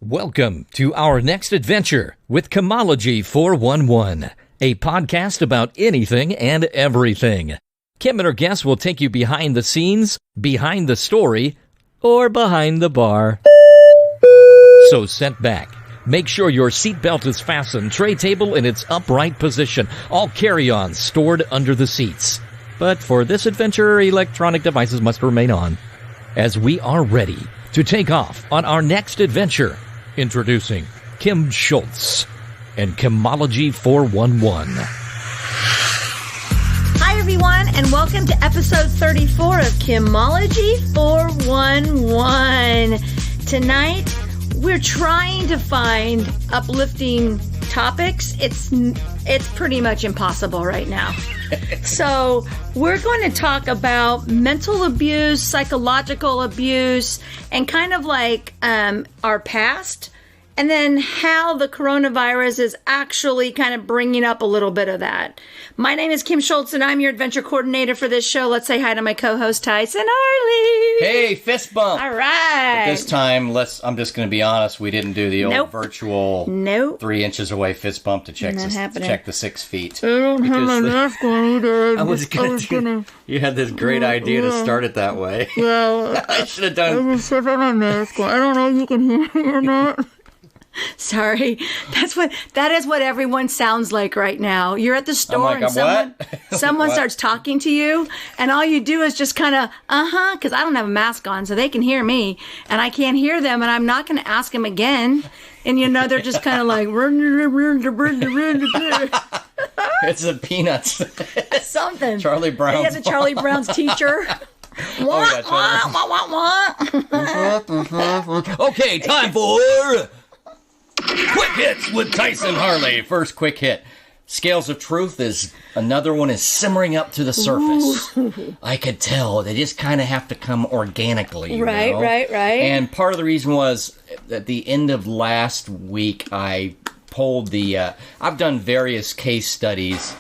Welcome to our next adventure with Chemology 411, a podcast about anything and everything. Kim and her guests will take you behind the scenes, behind the story, or behind the bar. So sit back. Make sure your seatbelt is fastened, tray table in its upright position, all carry-ons stored under the seats. But for this adventure, electronic devices must remain on. As we are ready to take off on our next adventure, introducing Kim Schultz and Chemology 411. Hi, everyone, and welcome to episode 34 of Chemology 411. Tonight, we're trying to find uplifting topics. It's pretty much impossible right now. So we're going to talk about mental abuse, psychological abuse, and kind of like our past, and then how the coronavirus is actually kind of bringing up a little bit of that. My name is Kim Schultz, and I'm your adventure coordinator for this show. Let's say hi to my co-host, Tyson Harley. Hey, fist bump. All right. But this time, I'm just going to be honest, we didn't do the old virtual 3 inches away fist bump to check the 6 feet. I don't have my mask on either. You had this great idea to start it that way. Well, I should have done. I just have my mask on. I don't know if you can hear me or not. Sorry, that is what everyone sounds like right now. You're at the store and someone starts talking to you, and all you do is just kind of because I don't have a mask on, so they can hear me, and I can't hear them, and I'm not going to ask them again. And they're just kind of like it's the Peanuts. Something. Charlie Brown. Yeah, the Charlie Brown's teacher. Okay, time for Quick Hits with Tyson Harley. First quick hit. Scales of Truth is another one is simmering up to the surface. Ooh. I could tell. They just kind of have to come organically. Right. And part of the reason was at the end of last week, I polled I've done various case studies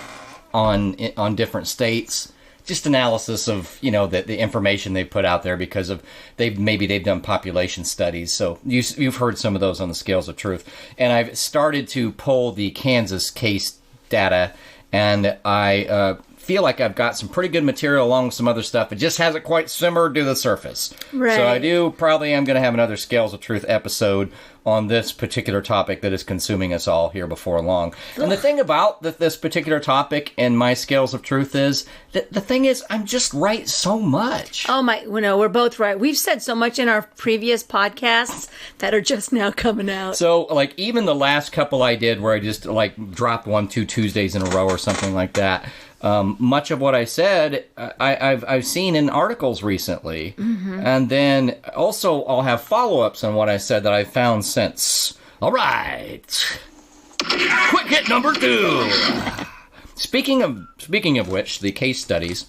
on different states. Just analysis of, the information they put out there because of they've done population studies. So you've heard some of those on the Scales of Truth. And I've started to pull the Kansas case data, and I feel like I've got some pretty good material along with some other stuff. It just hasn't quite simmered to the surface. Right. So I am going to have another Scales of Truth episode on this particular topic that is consuming us all here before long. Ugh. And the thing about this particular topic and my Scales of Truth is that the thing is I'm just right so much. Oh my, we're both right. We've said so much in our previous podcasts that are just now coming out. So like even the last couple I did where I just like dropped 1-2 Tuesdays in a row or something like that. Much of what I said, I've seen in articles recently. Mm-hmm. And then also I'll have follow-ups on what I said that I've found since. All right. Quick hit number 2. Speaking of which, the case studies.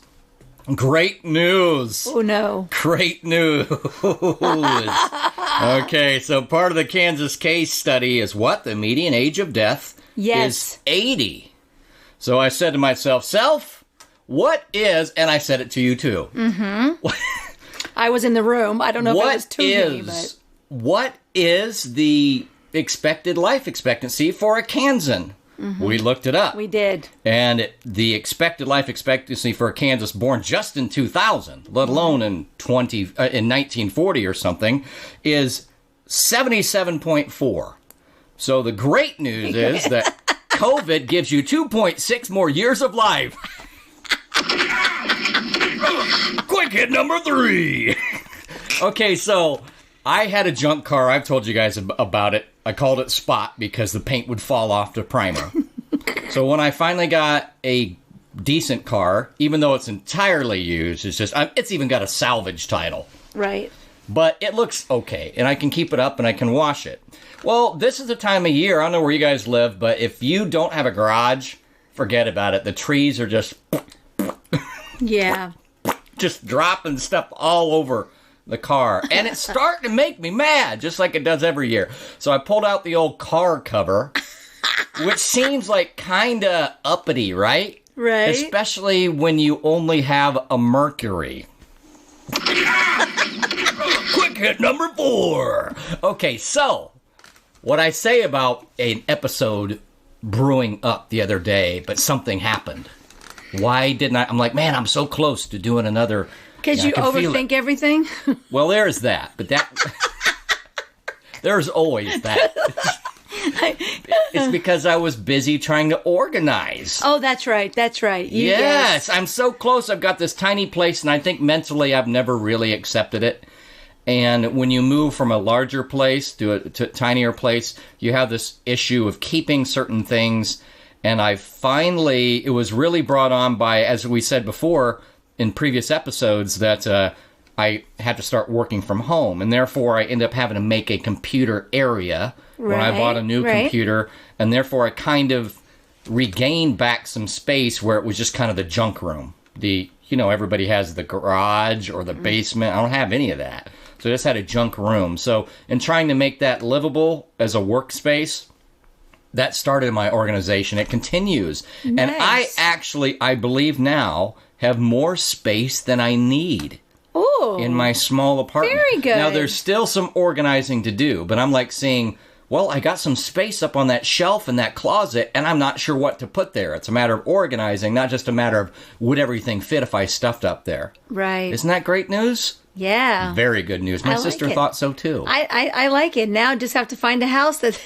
Great news. Oh, no. Great news. Okay, so part of the Kansas case study is what? The median age of death is 80. So I said to myself, what is, and I said it to you too. Mm-hmm. I was in the room. I don't know if it was to me, but. What is the expected life expectancy for a Kansan? Mm-hmm. We looked it up. We did. And the expected life expectancy for a Kansas born just in 2000, let alone in 1940 or something, is 77.4. So the great news is that COVID gives you 2.6 more years of life. Quick hit number 3. Okay, so I had a junk car. I've told you guys about it. I called it Spot because the paint would fall off the primer. So when I finally got a decent car, even though it's entirely used, it's even got a salvage title. Right. But it looks okay, and I can keep it up and I can wash it. Well, this is the time of year, I don't know where you guys live, but if you don't have a garage, forget about it. The trees are just... Yeah. Just dropping stuff all over the car. And it's starting to make me mad, just like it does every year. So I pulled out the old car cover, which seems like kind of uppity, right? Right. Especially when you only have a Mercury. Quick hit number 4. Okay, so what I say about an episode brewing up the other day, but something happened. Why didn't I? I'm like, man, I'm so close to doing another. Because you overthink everything? Well, there's that. But that... there's always that. It's because I was busy trying to organize. Oh, that's right. That's right. Yes, I'm so close. I've got this tiny place, and I think mentally I've never really accepted it. And when you move from a larger place to a tinier place, you have this issue of keeping certain things. And it was really brought on by, as we said before in previous episodes, that I had to start working from home. And therefore, I ended up having to make a computer area when I bought a new computer. And therefore, I kind of regained back some space where it was just kind of the junk room. Everybody has the garage or the basement. I don't have any of that. So I just had a junk room. So in trying to make that livable as a workspace, that started my organization. It continues. Nice. And I believe now, have more space than I need. Ooh, in my small apartment. Very good. Now, there's still some organizing to do, but I'm like seeing, well, I got some space up on that shelf in that closet, and I'm not sure what to put there. It's a matter of organizing, not just a matter of would everything fit if I stuffed up there. Right. Isn't that great news? Yeah. Very good news. My sister thought so, too. I like it. Now I just have to find a house that...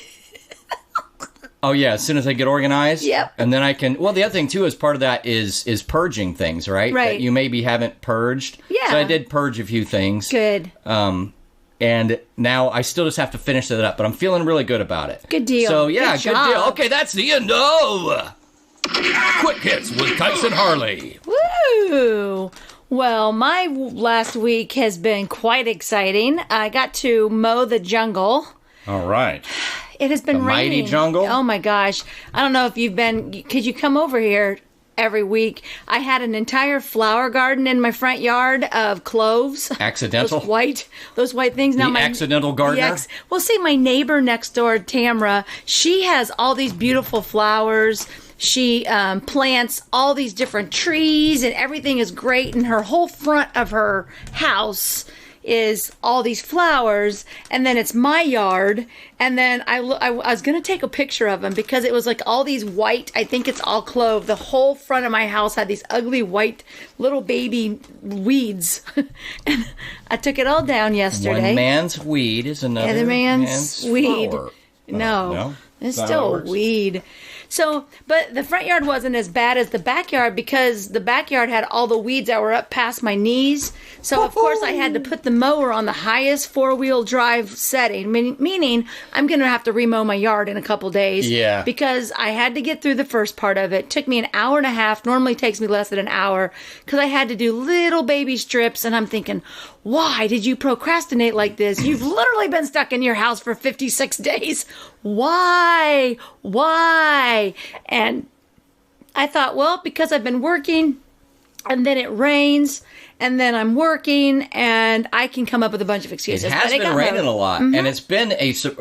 Oh, yeah, as soon as I get organized. Yep. And then I can... Well, the other thing, too, is part of that is purging things, right? Right. That you maybe haven't purged. Yeah. So I did purge a few things. Good. And now I still just have to finish it up, but I'm feeling really good about it. Good deal. So, yeah, good deal. Okay, that's the end of Quick Hits with Tyson Harley. Woo! Well, my last week has been quite exciting. I got to mow the jungle. All right. It has been raining. Mighty jungle? Oh, my gosh. I don't know if you've been... Could you come over here every week? I had an entire flower garden in my front yard of cloves. Accidental? Those white things. Now, accidental gardener? Yes. Well, see, my neighbor next door, Tamra, she has all these beautiful flowers. She plants all these different trees, and everything is great. And her whole front of her house is all these flowers, and then it's my yard, and then I was going to take a picture of them because it was like all these white, I think it's all clove. The whole front of my house had these ugly white little baby weeds. And I took it all down yesterday. One man's weed is another man's weed. Flower. No, it's still a weed. So, but the front yard wasn't as bad as the backyard because the backyard had all the weeds that were up past my knees. So, of course, I had to put the mower on the highest four-wheel drive setting, meaning I'm going to have to remow my yard in a couple days. Yeah. Because I had to get through the first part of it. It took me an hour and a half. Normally takes me less than an hour because I had to do little baby strips. And I'm thinking, why did you procrastinate like this? You've literally been stuck in your house for 56 days. Why? And I thought, well, because I've been working and then it rains and then I'm working and I can come up with a bunch of excuses. It has been raining a lot. Mm-hmm. And it's been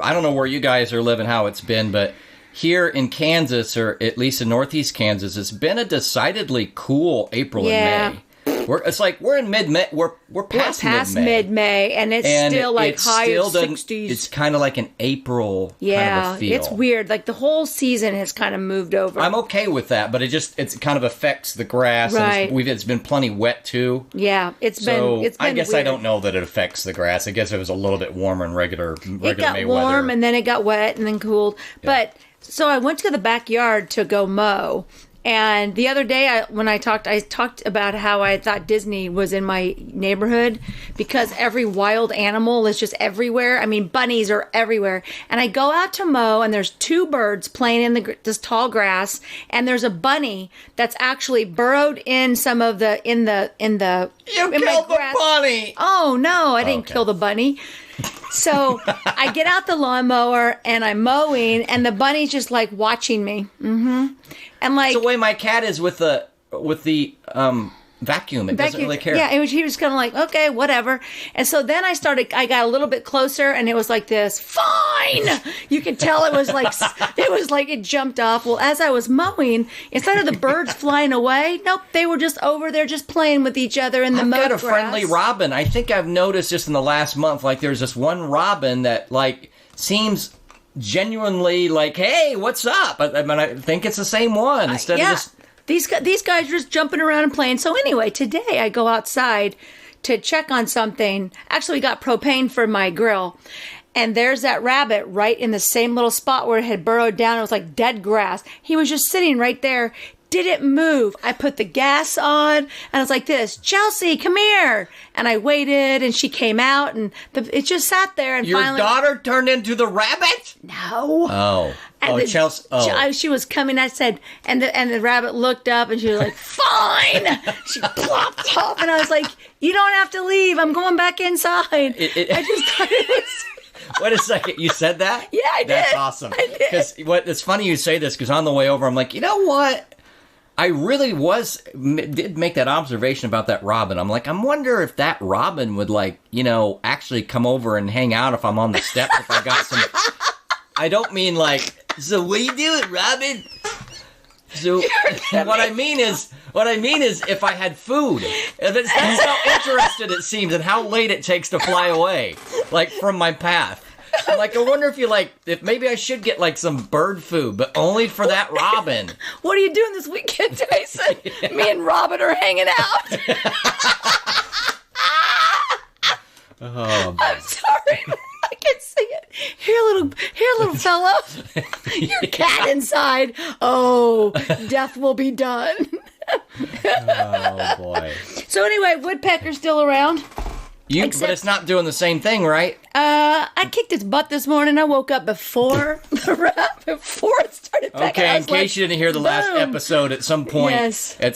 I don't know where you guys are living, how it's been, but here in Kansas, or at least in Northeast Kansas, it's been a decidedly cool April and May. It's like we're in mid-May. We're past mid-May, and it's still like high of 60s. It's kind of like an April kind of a feel. It's weird. Like the whole season has kind of moved over. I'm okay with that, but it kind of affects the grass. Right. And it's been plenty wet too. Yeah, it's been I guess weird. I don't know that it affects the grass. I guess it was a little bit warmer in regular May weather. It got warm and then it got wet and then cooled. Yeah. But so I went to the backyard to go mow. And the other day, I talked about how I thought Disney was in my neighborhood because every wild animal is just everywhere. I mean, bunnies are everywhere. And I go out to mow, and there's two birds playing in this tall grass, and there's a bunny that's actually burrowed in some of the in the. You killed the bunny! Oh no, I didn't kill the bunny. So I get out the lawnmower and I'm mowing, and the bunny's just like watching me. Mm-hmm. And like it's the way my cat is with the vacuum. It doesn't really care. Yeah, he was kind of like, okay, whatever. And so then I got a little bit closer, and it was like this. Fine. You could tell it was like it jumped off. Well, as I was mowing, instead of the birds flying away, nope, they were just over there, just playing with each other in the mowed grass. I've got a friendly robin. I think I've noticed just in the last month, like there's this one robin that like seems genuinely like, hey, what's up? I mean, I think it's the same one instead of just... These guys are just jumping around and playing. So anyway, today I go outside to check on something. Actually, we got propane for my grill. And there's that rabbit right in the same little spot where it had burrowed down. It was like dead grass. He was just sitting right there. Didn't move. I put the gas on and I was like this, Chelsea, come here. And I waited and she came out and it just sat there. And Your finally, daughter turned into the rabbit? No. Oh. And Chelsea. Oh. She was coming. I said, and the rabbit looked up and she was like, fine. She plopped off and I was like, you don't have to leave. I'm going back inside. I just thought it was... Wait a second, you said that? Yeah, I did. That's awesome. I did. Because it's funny you say this because on the way over, I'm like, you know what? I really did make that observation about that robin. I'm like, I wonder if that robin would actually come over and hang out if I'm on the steps if I got some. I don't mean like, so what do you do, Robin? So what I mean is if I had food. That's how interested it seems and how late it takes to fly away, like from my path. I'm like, I wonder if maybe I should get some bird food, but only for that robin. What are you doing this weekend, Tyson? Me and Robin are hanging out. Oh, I'm sorry. I can see it. Here, little fella. Your cat inside. Oh, death will be done. Oh boy. So anyway, woodpecker's still around. But it's not doing the same thing, right? I kicked its butt this morning. I woke up before it started pecking. Okay, in case you didn't hear the last episode, at some point, yes. I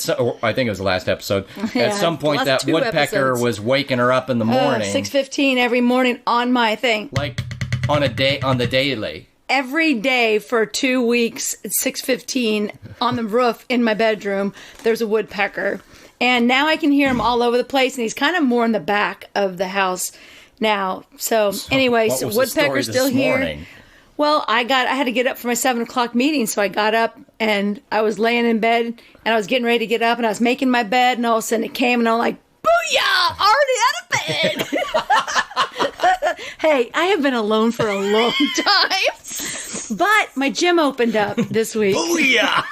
think it was the last episode. Yeah, at some point, that woodpecker was waking her up in the morning, 6:15 every morning on my thing, like on the daily. Every day for 2 weeks at 6:15 on the roof in my bedroom, there's a woodpecker. And now I can hear him all over the place, and he's kind of more in the back of the house now. So anyway, what was woodpecker's the story still this here. morning? Well, I had to get up for my 7 o'clock meeting, so I got up and I was laying in bed and I was getting ready to get up and I was making my bed, and all of a sudden it came and I'm like, booyah! Already out of bed. Hey, I have been alone for a long time, but my gym opened up this week. Booyah!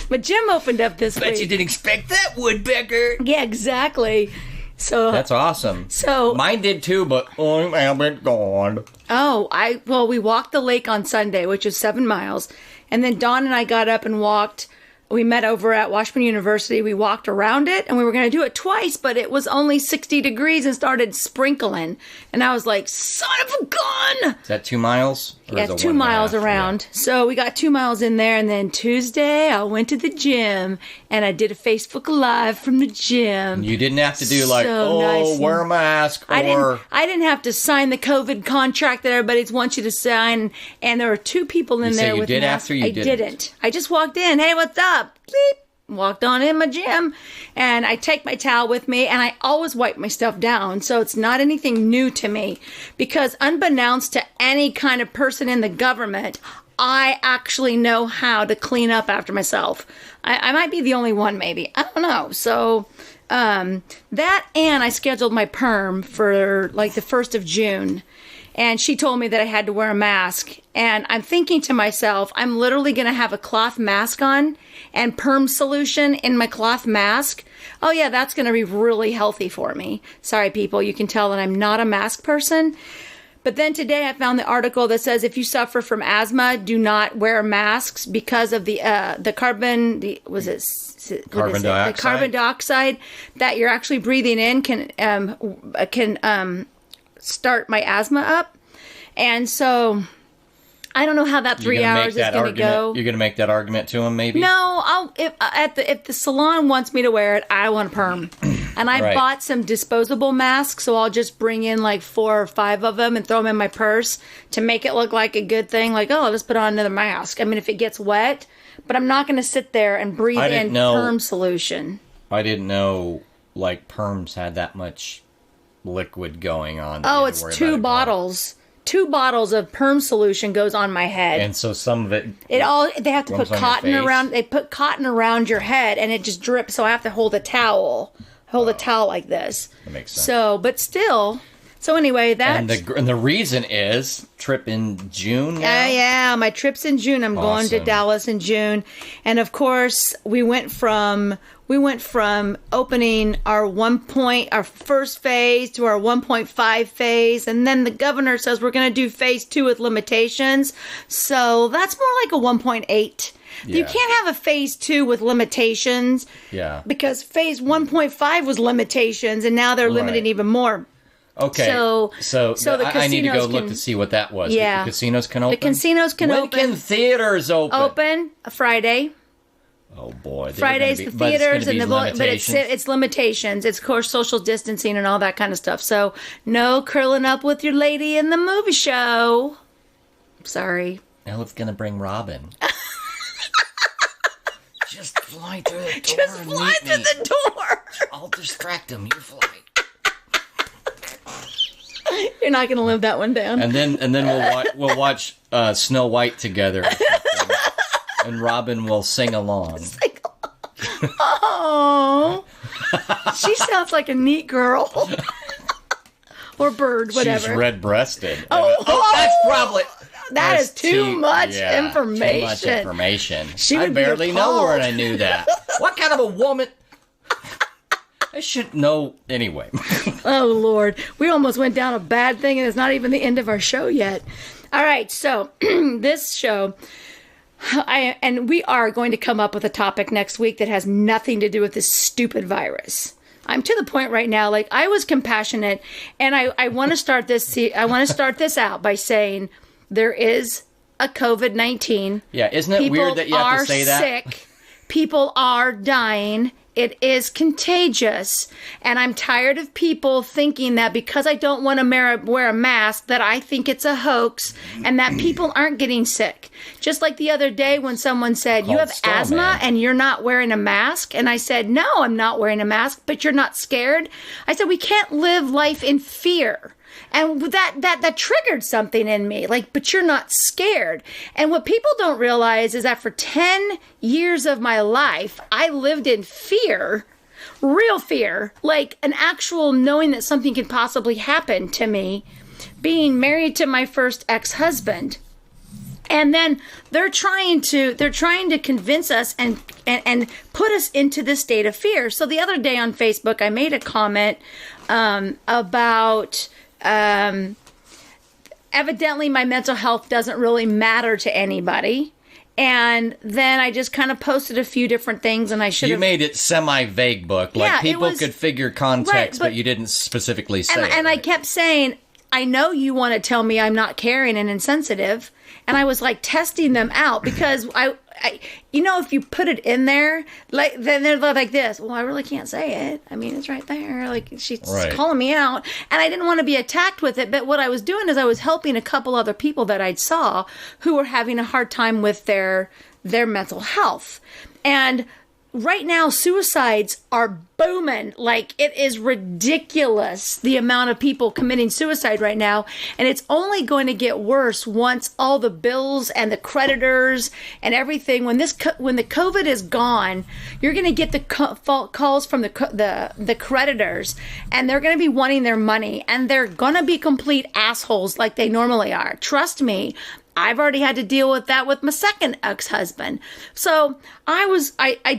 My gym opened up this week. Bet you didn't expect that, woodpecker. Yeah, exactly. So that's awesome. So mine did too, but I'm gone. Oh, we walked the lake on Sunday, which is 7 miles, and then Dawn and I got up and walked. We met over at Washburn University. We walked around it, and we were going to do it twice, but it was only 60 degrees and started sprinkling. And I was like, son of a gun! Is that 2 miles? Yeah, it's 2 miles around. Yeah. So we got 2 miles in there, and then Tuesday I went to the gym, and I did a Facebook Live from the gym. You didn't have to do nice. Wear a mask, or... I didn't have to sign the COVID contract that everybody wants you to sign, and there were 2 people in there with masks. I didn't. I just walked in. Hey, what's up? Bleep. Walked on in my gym, and I take my towel with me, and I always wipe my stuff down, so it's not anything new to me, because unbeknownst to any kind of person in the government, I actually know how to clean up after myself. I might be the only one, maybe. I don't know. So that, and I scheduled my perm for the 1st of June. And she told me that I had to wear a mask. And I'm thinking to myself, I'm literally going to have a cloth mask on and perm solution in my cloth mask. Oh, yeah, that's going to be really healthy for me. Sorry, people. You can tell that I'm not a mask person. But then today I found the article that says if you suffer from asthma, do not wear masks because of the carbon, the carbon dioxide that you're actually breathing in can start my asthma up. And so I don't know how that 3 hours is going to go. You're going to make that argument to him, maybe? No, if the salon wants me to wear it, I want a perm. And I bought some disposable masks, so I'll just bring in 4 or 5 of them and throw them in my purse to make it look like a good thing. I'll just put on another mask. I mean, if it gets wet, but I'm not going to sit there and breathe in perm solution. I didn't know perms had that much liquid going on. Oh, it's 2 bottles. 2 bottles of perm solution goes on my head. And so some of it they have to put cotton around. They put cotton around your head, and it just drips. So I have to hold a towel like this. That makes sense. So, but still, So anyway, and the reason is trip in June now? Yeah, my trip's in June. I'm going to Dallas in June. And of course, we went from opening our first phase to our 1.5 phase, and then the governor says we're going to do phase 2 with limitations. So that's more like a 1.8. Yeah. You can't have a phase 2 with limitations. Yeah. Because phase 1.5 was limitations, and now they're limiting even more. Okay. So the I need to go look to see what that was. Yeah. The casinos can open? The casinos can open. When can theaters open? Open a Friday. Oh boy! Fridays the theaters but it's limitations. It's of course social distancing and all that kind of stuff. So no curling up with your lady in the movie show. Sorry. Elle's gonna bring Robin. Just fly through the door. Just fly through the door. I'll distract him. You fly. You're not gonna live that one down. And then we'll watch Snow White together. And Robin will sing along. Oh, she sounds like a neat girl. Or bird, whatever. She's red-breasted. That's probably... That's too much information. Too much information. I barely know her and I knew that. What kind of a woman... I should know anyway. Oh, Lord. We almost went down a bad thing, and it's not even the end of our show yet. All right, so this show... and we are going to come up with a topic next week that has nothing to do with this stupid virus. I'm to the point right now, like, I was compassionate, and I want to start this. I want to start this out by saying there is a COVID-19. Yeah, isn't it weird that you have to say that? People are sick. People are dying. It is contagious, and I'm tired of people thinking that because I don't want to wear a mask that I think it's a hoax and that people aren't getting sick. Just like the other day when someone said, you have asthma and you're not wearing a mask, and I said, no, I'm not wearing a mask, but you're not scared. I said, we can't live life in fear. And that triggered something in me, like, but you're not scared. And what people don't realize is that for 10 years of my life, I lived in fear, real fear, like an actual knowing that something could possibly happen to me, being married to my first ex-husband. And then they're trying to convince us and put us into this state of fear. So the other day on Facebook, I made a comment about... evidently my mental health doesn't really matter to anybody. And then I just kind of posted a few different things, and I should have... You made it semi-vague book. Like, people could figure context, but you didn't specifically say it. And I kept saying, I know you want to tell me I'm not caring and insensitive. And I was, like, testing them out because I if you put it in there, like, then they're like this. Well, I really can't say it. I mean, it's right there. Like, she's calling me out. And I didn't want to be attacked with it. But what I was doing is I was helping a couple other people that I saw who were having a hard time with their mental health. And right now, suicides are booming. Like, it is ridiculous, the amount of people committing suicide right now. And it's only going to get worse once all the bills and the creditors and everything, when the COVID is gone, you're going to get the calls from the creditors, and they're going to be wanting their money, and they're going to be complete assholes like they normally are. Trust me. I've already had to deal with that with my second ex-husband. So I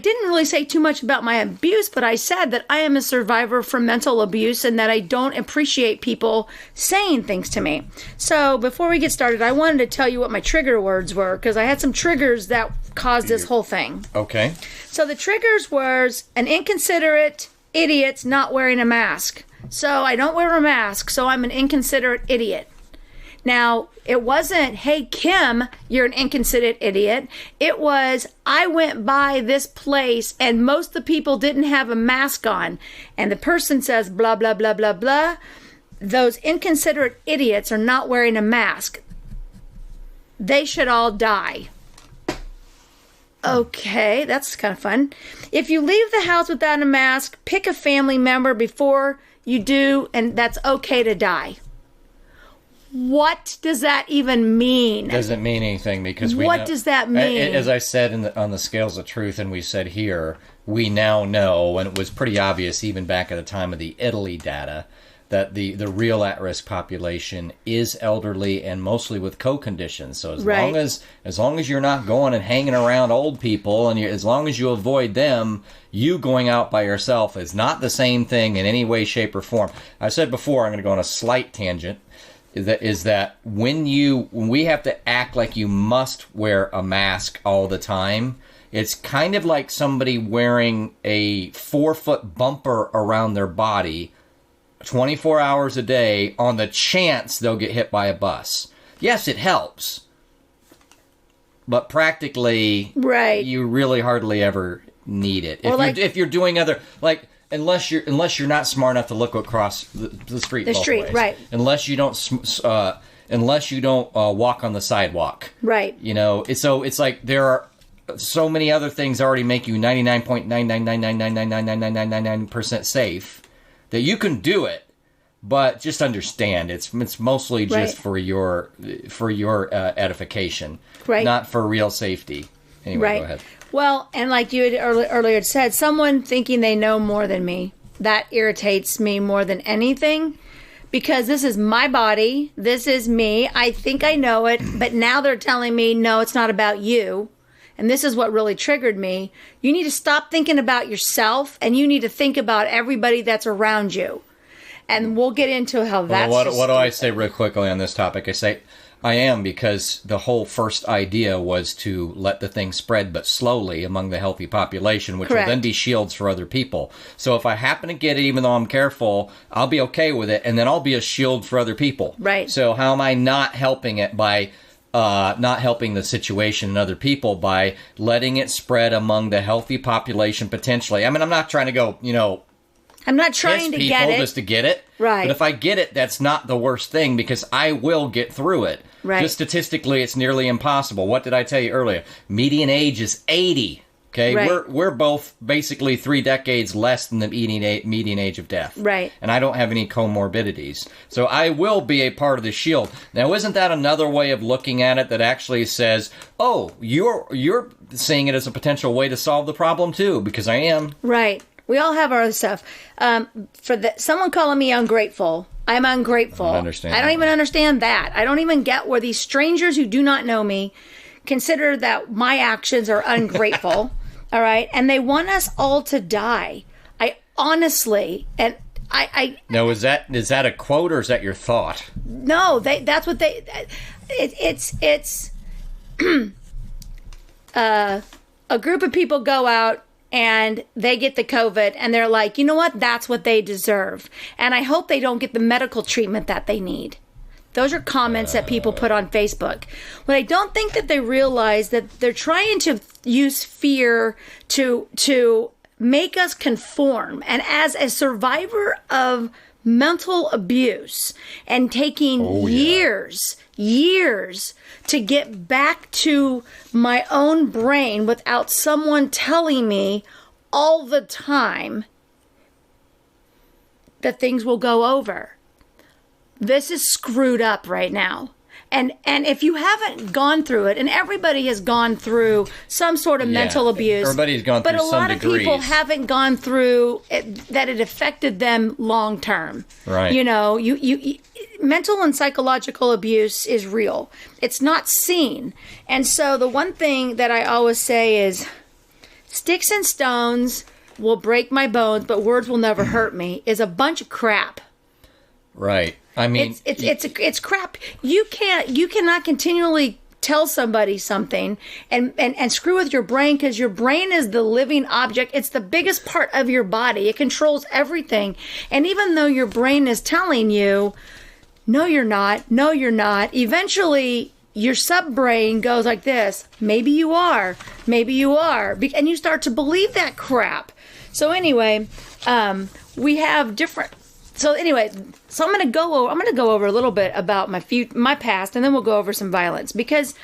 didn't really say too much about my abuse, but I said that I am a survivor from mental abuse and that I don't appreciate people saying things to me. So before we get started, I wanted to tell you what my trigger words were, because I had some triggers that caused this whole thing. Okay. So the triggers was an inconsiderate idiot not wearing a mask. So I don't wear a mask, so I'm an inconsiderate idiot. Now, it wasn't, hey, Kim, you're an inconsiderate idiot. It was, I went by this place and most of the people didn't have a mask on. And the person says, blah, blah, blah, blah, blah. Those inconsiderate idiots are not wearing a mask. They should all die. Okay, that's kind of fun. If you leave the house without a mask, pick a family member before you do, and that's okay to die. What does that even mean? Doesn't mean anything, because what does that mean? As I said on the Scales of Truth, and we said here, we now know, and it was pretty obvious even back at the time of the Italy data, that the real at-risk population is elderly and mostly with co-conditions. So as long as you're not going and hanging around old people, and as long as you avoid them, you going out by yourself is not the same thing in any way, shape, or form. I said before, I'm going to go on a slight tangent. Is that when we have to act like you must wear a mask all the time, it's kind of like somebody wearing a 4-foot bumper around their body 24 hours a day on the chance they'll get hit by a bus. Yes, it helps. But practically, you really hardly ever need it. If you're doing other, like, unless you're not smart enough to look across the street. The street, ways. Right. Unless you don't walk on the sidewalk. Right. You know, so it's like there are so many other things already make you 99.99999999999% safe that you can do it, but just understand it's mostly just for your edification, not for real safety. Anyway, go ahead. Well, and like you had earlier said, someone thinking they know more than me, that irritates me more than anything, because this is my body, this is me, I think I know it, but now they're telling me, no, it's not about you. And this is what really triggered me. You need to stop thinking about yourself, and you need to think about everybody that's around you. And we'll get into how that's. Well, what do I say real quickly on this topic? I say I am, because the whole first idea was to let the thing spread, but slowly among the healthy population, which will then be shields for other people. So if I happen to get it, even though I'm careful, I'll be okay with it, and then I'll be a shield for other people. Right. So how am I not helping it by not helping the situation and other people by letting it spread among the healthy population potentially? I mean, I'm not trying to go, I'm not trying to get it. Just to get it. Right. But if I get it, that's not the worst thing, because I will get through it. Right. Just statistically, it's nearly impossible. What did I tell you earlier? Median age is 80. Okay, right. We're both basically 3 decades less than the median age of death. Right. And I don't have any comorbidities. So I will be a part of the shield. Now, isn't that another way of looking at it that actually says, oh, you're seeing it as a potential way to solve the problem too, because I am. Right. We all have our other stuff. Someone calling me ungrateful. I'm ungrateful. I don't even understand that. I don't even get where these strangers who do not know me consider that my actions are ungrateful. All right. And they want us all to die. I honestly, and I Now, is that a quote, or is that your thought? No, that's what it's a group of people go out and they get the COVID, and they're like, you know what? That's what they deserve. And I hope they don't get the medical treatment that they need. Those are comments that people put on Facebook. But I don't think that they realize that they're trying to use fear to make us conform. And as a survivor of mental abuse and taking years to get back to my own brain without someone telling me all the time that things will go over. This is screwed up right now. And if you haven't gone through it, and everybody has gone through some sort of mental abuse. Everybody's gone through some degrees. But a lot of people haven't gone through it, that it affected them long term. Right. You mental and psychological abuse is real. It's not seen. And so the one thing that I always say is, sticks and stones will break my bones, but words will never hurt me, is a bunch of crap. Right. I mean, it's crap. You cannot continually tell somebody something and screw with your brain, because your brain is the living object. It's the biggest part of your body. It controls everything. And even though your brain is telling you, no, you're not, eventually your subbrain goes like this. Maybe you are. And you start to believe that crap. So anyway, we have different. So anyway, I'm going to go over a little bit about my past, and then we'll go over some violence, because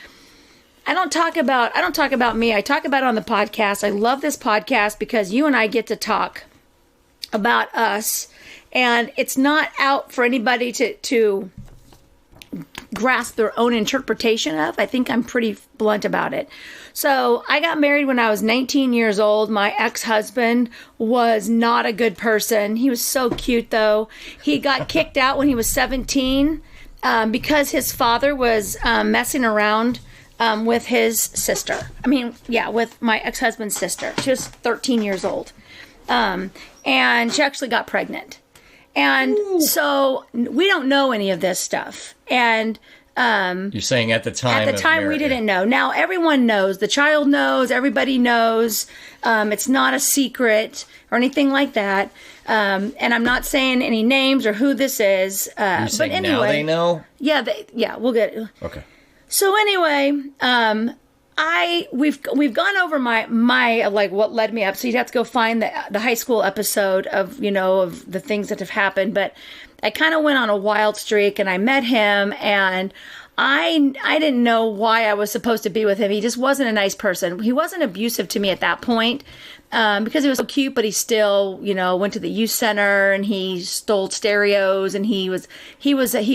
I don't talk about me. I talk about it on the podcast. I love this podcast because you and I get to talk about us, and it's not out for anybody to grasp their own interpretation of. I think I'm pretty blunt about it. So I got married when I was 19 years old. My ex-husband was not a good person. He was so cute, though. He got kicked out when he was 17 because his father was messing around with his sister. With my ex-husband's sister. She was 13 years old. And she actually got pregnant. And so we don't know any of this stuff. And you're saying at the time? At the time, we didn't know. Now everyone knows. The child knows. Everybody knows. It's not a secret or anything like that. And I'm not saying any names or who this is. You're saying but anyway, now they know? Yeah, we'll get it. Okay. So anyway, we've gone over my like what led me up. So you'd have to go find the high school episode of of the things that have happened. But I kind of went on a wild streak, and I met him, and I didn't know why I was supposed to be with him. He just wasn't a nice person. He wasn't abusive to me at that point because he was so cute, but he still went to the youth center and he stole stereos and he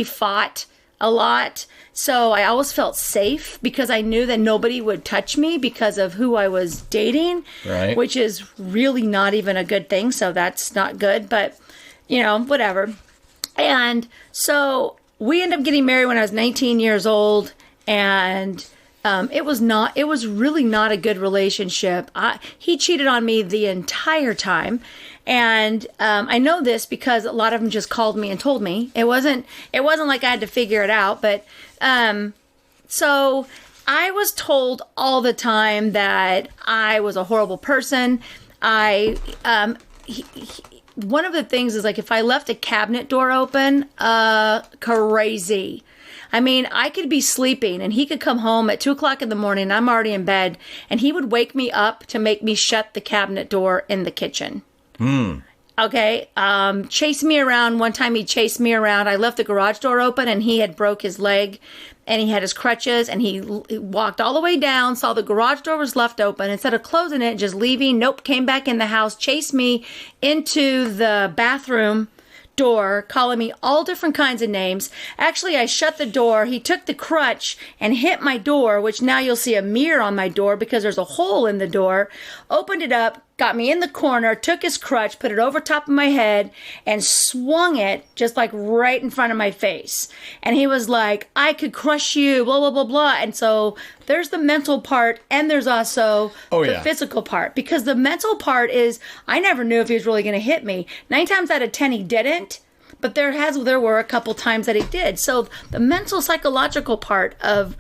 fought a lot. So I always felt safe because I knew that nobody would touch me because of who I was dating, right? Which is really not even a good thing. So that's not good, but whatever. And so we ended up getting married when I was 19 years old, and it was really not a good relationship. He cheated on me the entire time. And I know this because a lot of them just called me and told me. It wasn't like I had to figure it out, but so I was told all the time that I was a horrible person. One of the things is like if I left a cabinet door open, crazy. I mean, I could be sleeping and he could come home at 2:00 in the morning. I'm already in bed, and he would wake me up to make me shut the cabinet door in the kitchen. Okay. Chase me around. One time he chased me around. I left the garage door open and he had broke his leg and he had his crutches and he walked all the way down, saw the garage door was left open. Instead of closing it, just leaving, came back in the house, chased me into the bathroom door, calling me all different kinds of names. Actually, I shut the door. He took the crutch and hit my door, which now you'll see a mirror on my door because there's a hole in the door. Opened it up, got me in the corner, took his crutch, put it over top of my head, and swung it just like right in front of my face. And he was like, I could crush you, blah, blah, blah, blah. And so there's the mental part, and there's also the physical part. Because the mental part is, I never knew if he was really going to hit me. 9 times out of 10, he didn't. But there were a couple times that he did. So the mental, psychological part of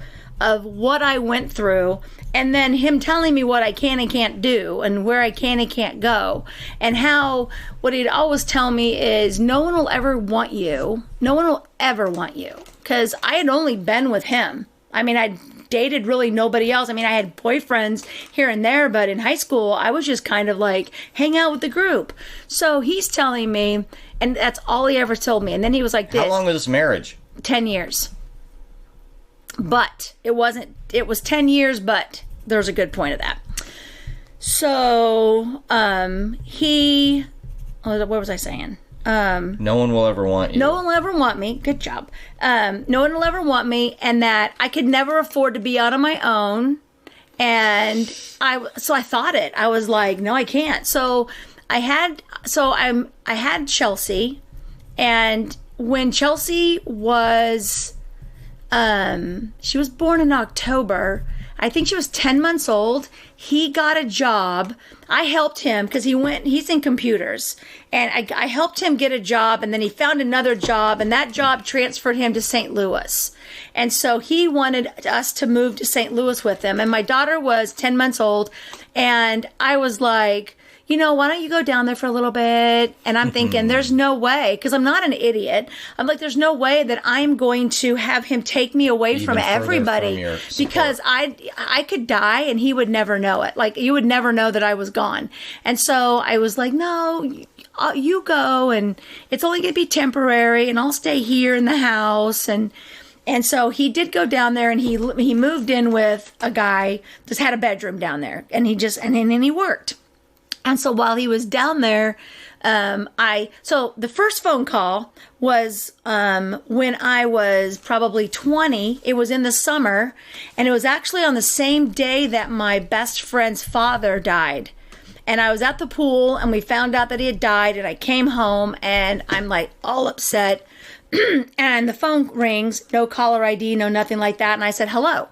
what I went through, and then him telling me what I can and can't do and where I can and can't go, and how what he'd always tell me is no one will ever want you. No one will ever want you, because I had only been with him. I mean, I dated really nobody else. I mean, I had boyfriends here and there, but in high school, I was just kind of like hang out with the group. So he's telling me, and that's all he ever told me. And then he was like this. How long was this marriage? 10 years. But it was 10 years, but there's a good point of that. So, what was I saying? No one will ever want you. No one will ever want me. Good job. No one will ever want me, and that I could never afford to be out on my own. And I thought it. I was like, no, I can't. So I had Chelsea, and when Chelsea was, she was born in October. I think she was 10 months old. He got a job. I helped him because he's in computers. And I helped him get a job, and then he found another job, and that job transferred him to St. Louis. And so he wanted us to move to St. Louis with him. And my daughter was 10 months old, and I was like, why don't you go down there for a little bit? And I'm thinking, there's no way, because I'm not an idiot. I'm like, there's no way that I'm going to have him take me away Even from everybody, because I could die and he would never know it. Like, you would never know that I was gone. And so I was like, no, you go, and it's only going to be temporary, and I'll stay here in the house. And so he did go down there, and he moved in with a guy, just had a bedroom down there, and then he worked. And so while he was down there, So the first phone call was when I was probably 20. It was in the summer, and it was actually on the same day that my best friend's father died. And I was at the pool, and we found out that he had died, and I came home, and I'm like all upset. And the phone rings, no caller ID, no nothing like that. And I said, hello.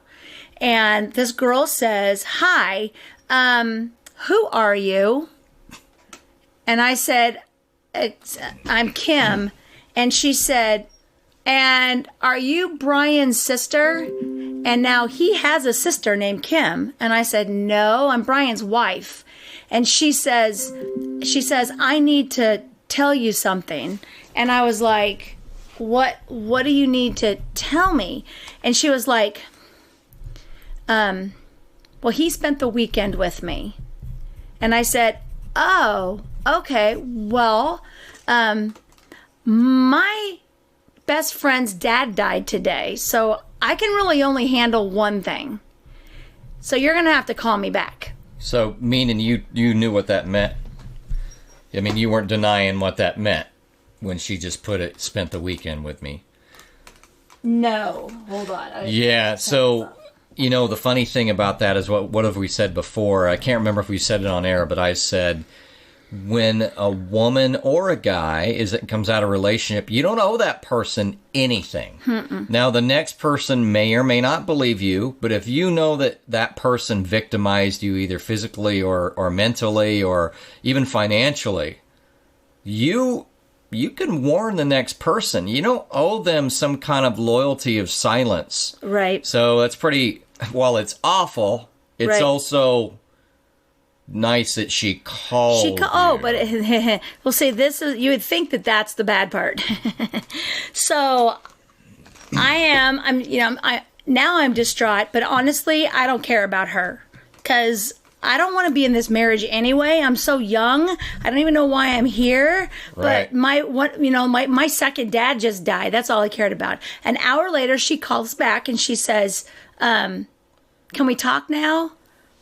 And this girl says, hi, who are you? And I said, I'm Kim. And she said, and are you Brian's sister? And now he has a sister named Kim. And I said, no, I'm Brian's wife. And she says, I need to tell you something. And I was like, what do you need to tell me? And she was like, well, he spent the weekend with me. And I said, oh, okay, well, my best friend's dad died today, so I can really only handle one thing. So you're going to have to call me back. So, meaning you knew what that meant? I mean, you weren't denying what that meant when she just spent the weekend with me. No, hold on. Yeah, so, you know, the funny thing about that is what have we said before? I can't remember if we said it on air, but I said, when a woman or a guy comes out of a relationship, you don't owe that person anything. Mm-mm. Now, the next person may or may not believe you, but if you know that that person victimized you either physically or mentally or even financially, you can warn the next person. You don't owe them some kind of loyalty of silence. Right. So that's pretty, while it's awful, it's right. Also nice that she called you. Oh, but we'll say this is, you would think that that's the bad part. So I'm distraught, but honestly, I don't care about her because I don't want to be in this marriage anyway. I'm so young. I don't even know why I'm here. Right. But my second dad just died. That's all I cared about. An hour later, she calls back and she says, "Can we talk now?"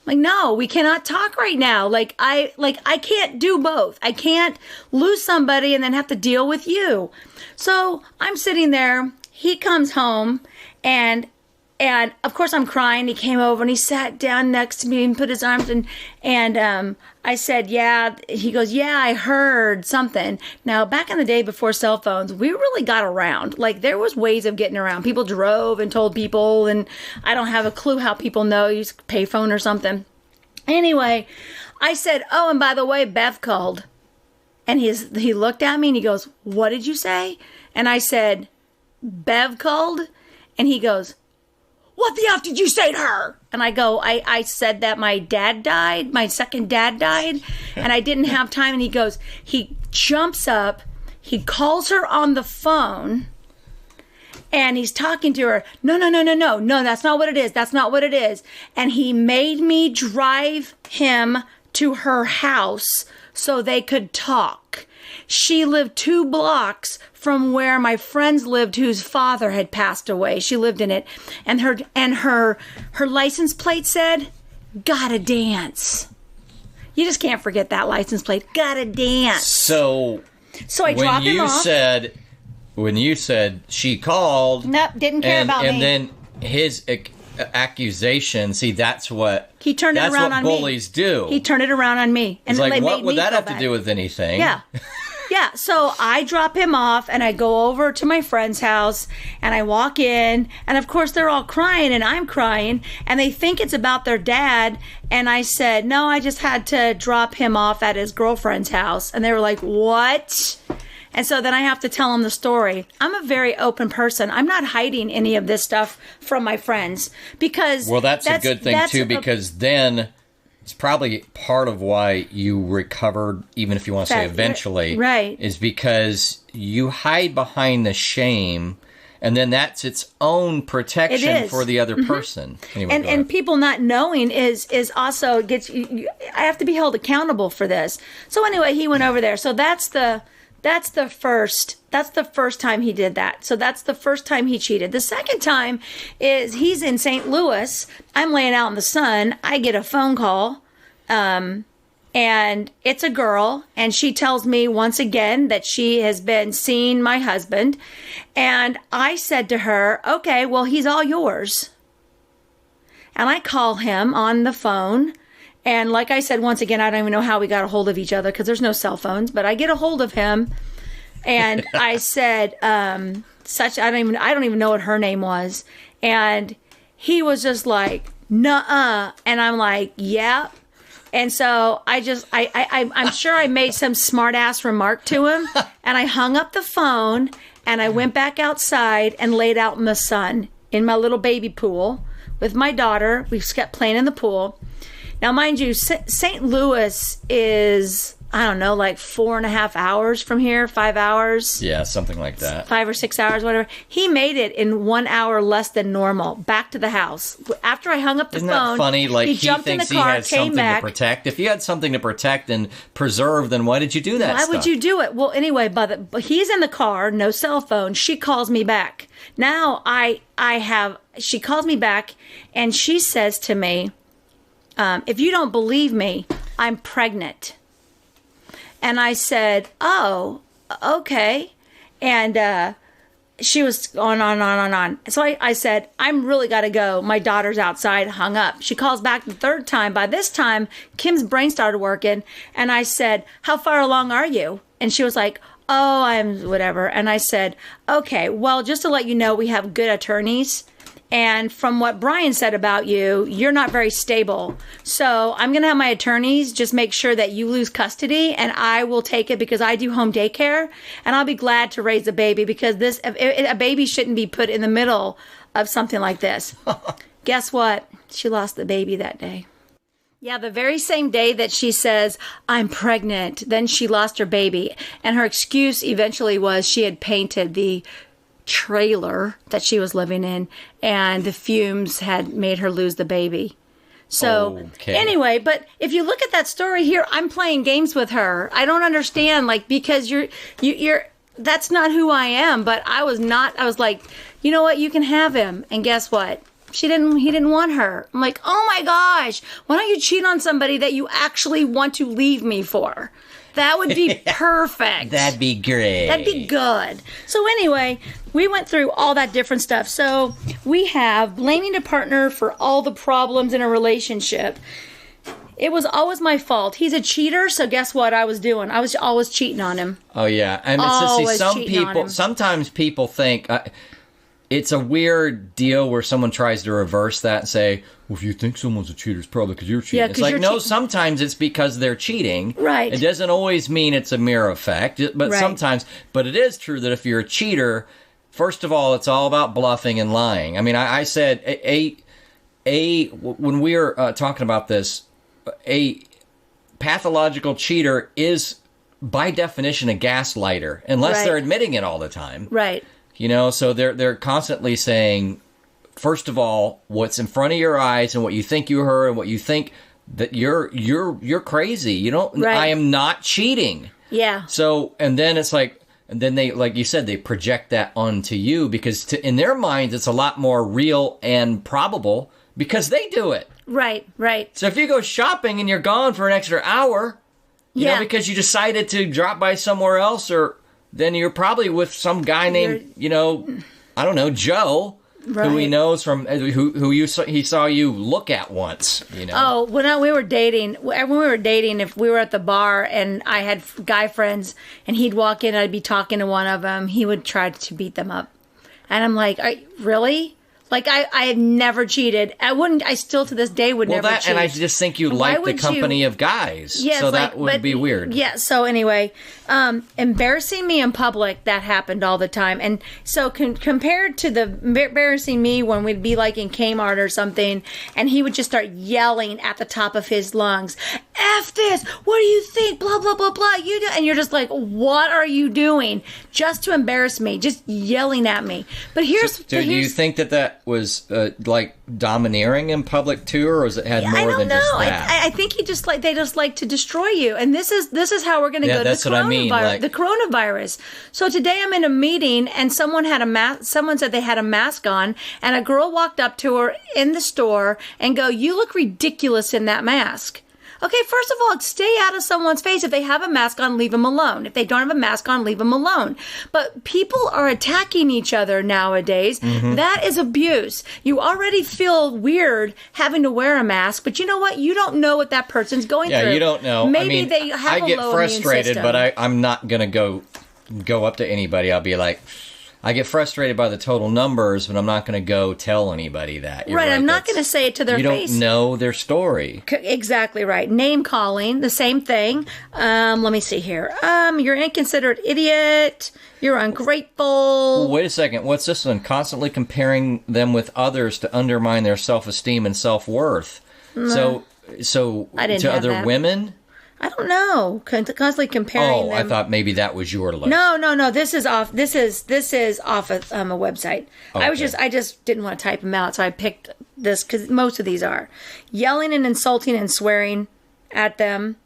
I'm like, no, we cannot talk right now. I can't do both. I can't lose somebody and then have to deal with you. So I'm sitting there. He comes home and of course I'm crying. He came over and he sat down next to me and put his arms and I said, yeah. He goes, yeah, I heard something. Now, back in the day before cell phones, we really got around. Like, there was ways of getting around. People drove and told people, and I don't have a clue how people know. Use payphone or something. Anyway, I said, oh, and by the way, Bev called. And he looked at me and he goes, what did you say? And I said, Bev called. And he goes, what the F did you say to her? And I go, I said that my dad died, my second dad died, and I didn't have time. And he jumps up, he calls her on the phone, and he's talking to her. No, that's not what it is. That's not what it is. And he made me drive him to her house so they could talk. She lived 2 blocks from where my friends lived whose father had passed away. She lived in it. And her license plate said, gotta dance. You just can't forget that license plate. Gotta dance. So I dropped him off. When you said she called. Nope, didn't care about me. And then his accusation, see, that's what he turned it around on me. That's what bullies do. He turned it around on me. And like, what would that have to do with anything? Yeah. Yeah, so I drop him off and I go over to my friend's house and I walk in and of course they're all crying and I'm crying and they think it's about their dad and I said, no, I just had to drop him off at his girlfriend's house. And they were like, what? And so then I have to tell them the story. I'm a very open person. I'm not hiding any of this stuff from my friends because... Well, that's a good thing too because then... It's probably part of why you recovered, even if you want to say eventually, right? Is because you hide behind the shame, and then that's its own protection for the other person. Anyway, and people not knowing is also gets. I have to be held accountable for this. So anyway, he went over there. So that's the first time he did that. So that's the first time he cheated. The second time is he's in St. Louis. I'm laying out in the sun. I get a phone call. And it's a girl, and she tells me once again that she has been seeing my husband. And I said to her, okay, well, he's all yours. And I call him on the phone. And like I said, once again, I don't even know how we got a hold of each other because there's no cell phones, but I get a hold of him. And I said, I don't even know what her name was. And he was just like, nuh-uh. And I'm like, yeah. And so I'm sure I made some smart ass remark to him, and I hung up the phone, and I went back outside and laid out in the sun in my little baby pool with my daughter. We kept playing in the pool. Now, mind you, St. Louis is, I don't know, like 4.5 hours from here, 5 hours. Yeah, something like that. 5 or 6 hours, whatever. He made it in 1 hour less than normal back to the house. After I hung up the phone, Isn't that funny? Like, he jumped in the thinks car, he has came something back. to protect. If you had something to protect and preserve, then why did you do that Why stuff? would you do it? Well, anyway, but he's in the car, no cell phone. She calls me back. Now she calls me back, and she says to me, if you don't believe me, I'm pregnant. And I said, oh, okay. And she was on. So I said, I'm really got to go. My daughter's outside, hung up. She calls back the third time. By this time, Kim's brain started working. And I said, how far along are you? And she was like, oh, I'm whatever. And I said, okay, well, just to let you know, we have good attorneys. And from what Brian said about you, you're not very stable. So I'm going to have my attorneys just make sure that you lose custody, and I will take it because I do home daycare, and I'll be glad to raise a baby because a baby shouldn't be put in the middle of something like this. Guess what? She lost the baby that day. Yeah, the very same day that she says, I'm pregnant, then she lost her baby. And her excuse eventually was she had painted the trailer that she was living in, and the fumes had made her lose the baby. So Anyway, but if you look at that story here, I'm playing games with her. I don't understand, like, because you're that's not who I am. But I was like, you know what, you can have him. And guess what? He didn't want her. I'm like, oh my gosh, why don't you cheat on somebody that you actually want to leave me for? That would be perfect. That'd be great. That'd be good. So anyway, we went through all that different stuff. So we have blaming a partner for all the problems in a relationship. It was always my fault. He's a cheater, so guess what I was doing? I was always cheating on him. Oh yeah, and sometimes people think it's a weird deal where someone tries to reverse that and say, well, if you think someone's a cheater, it's probably because you're cheating. Yeah, it's like, no, sometimes it's because they're cheating. Right. It doesn't always mean it's a mirror effect, but Right. sometimes. But it is true that if you're a cheater, first of all, it's all about bluffing and lying. I mean, I said, when we were talking about this, a pathological cheater is, by definition, a gaslighter, unless Right. they're admitting it all the time. Right. You know, so they're constantly saying, first of all, what's in front of your eyes and what you think you heard and what you think that you're crazy. You don't. Right. I am not cheating. Yeah. So and then it's like, and then they, like you said, they project that onto you because in their minds it's a lot more real and probable because they do it. Right. Right. So if you go shopping and you're gone for an extra hour, you know, because you decided to drop by somewhere else, or then you're probably with some guy named, I don't know, Joe, who he knows from he saw you look at once. You know. Oh, when we were dating, if we were at the bar and I had guy friends and he'd walk in, I'd be talking to one of them, he would try to beat them up, and I'm like, really? Like, I had never cheated. I still to this day would never cheat. And I just think you like the company of guys. Yes, so that would be weird. Yeah, so anyway, embarrassing me in public, that happened all the time. And so compared to the embarrassing me when we'd be like in Kmart or something, and he would just start yelling at the top of his lungs, F this, what do you think, blah, blah, blah, blah, you do, and you're just like, what are you doing? Just to embarrass me, just yelling at me. But here's... So do you think that was like domineering in public too, or was it had more than just that? I think they just like to destroy you, and this is how we're going to go to the coronavirus. The coronavirus. So today I'm in a meeting, and someone said they had a mask on, and a girl walked up to her in the store and go, "You look ridiculous in that mask." Okay, first of all, stay out of someone's face. If they have a mask on, leave them alone. If they don't have a mask on, leave them alone. But people are attacking each other nowadays. That is abuse. You already feel weird having to wear a mask, but you know what? You don't know what that person's going through. Yeah, you don't know. Maybe they have a low immune system. I get frustrated, but I'm not going to go up to anybody. I'll be like, I get frustrated by the total numbers, but I'm not going to go tell anybody that. You're right, I'm not going to say it to their face. You don't know their story. Exactly right. Name calling, the same thing. Let me see here. You're an inconsiderate idiot. You're ungrateful. Well, wait a second. What's this one? Constantly comparing them with others to undermine their self-esteem and self-worth. So I didn't to have other that. women? I don't know. Constantly comparing them. I thought maybe that was your list. No. This is off. This is off of a website. Okay. I just didn't want to type them out, so I picked this because most of these are yelling and insulting and swearing at them,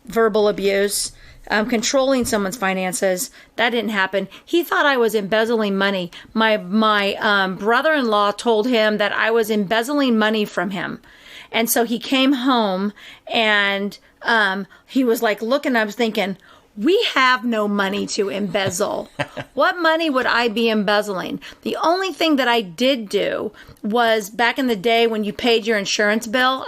verbal abuse, controlling someone's finances. That didn't happen. He thought I was embezzling money. My brother-in-law told him that I was embezzling money from him. And so he came home and he was like looking, I was thinking, we have no money to embezzle. What money would I be embezzling? The only thing that I did do was back in the day when you paid your insurance bill,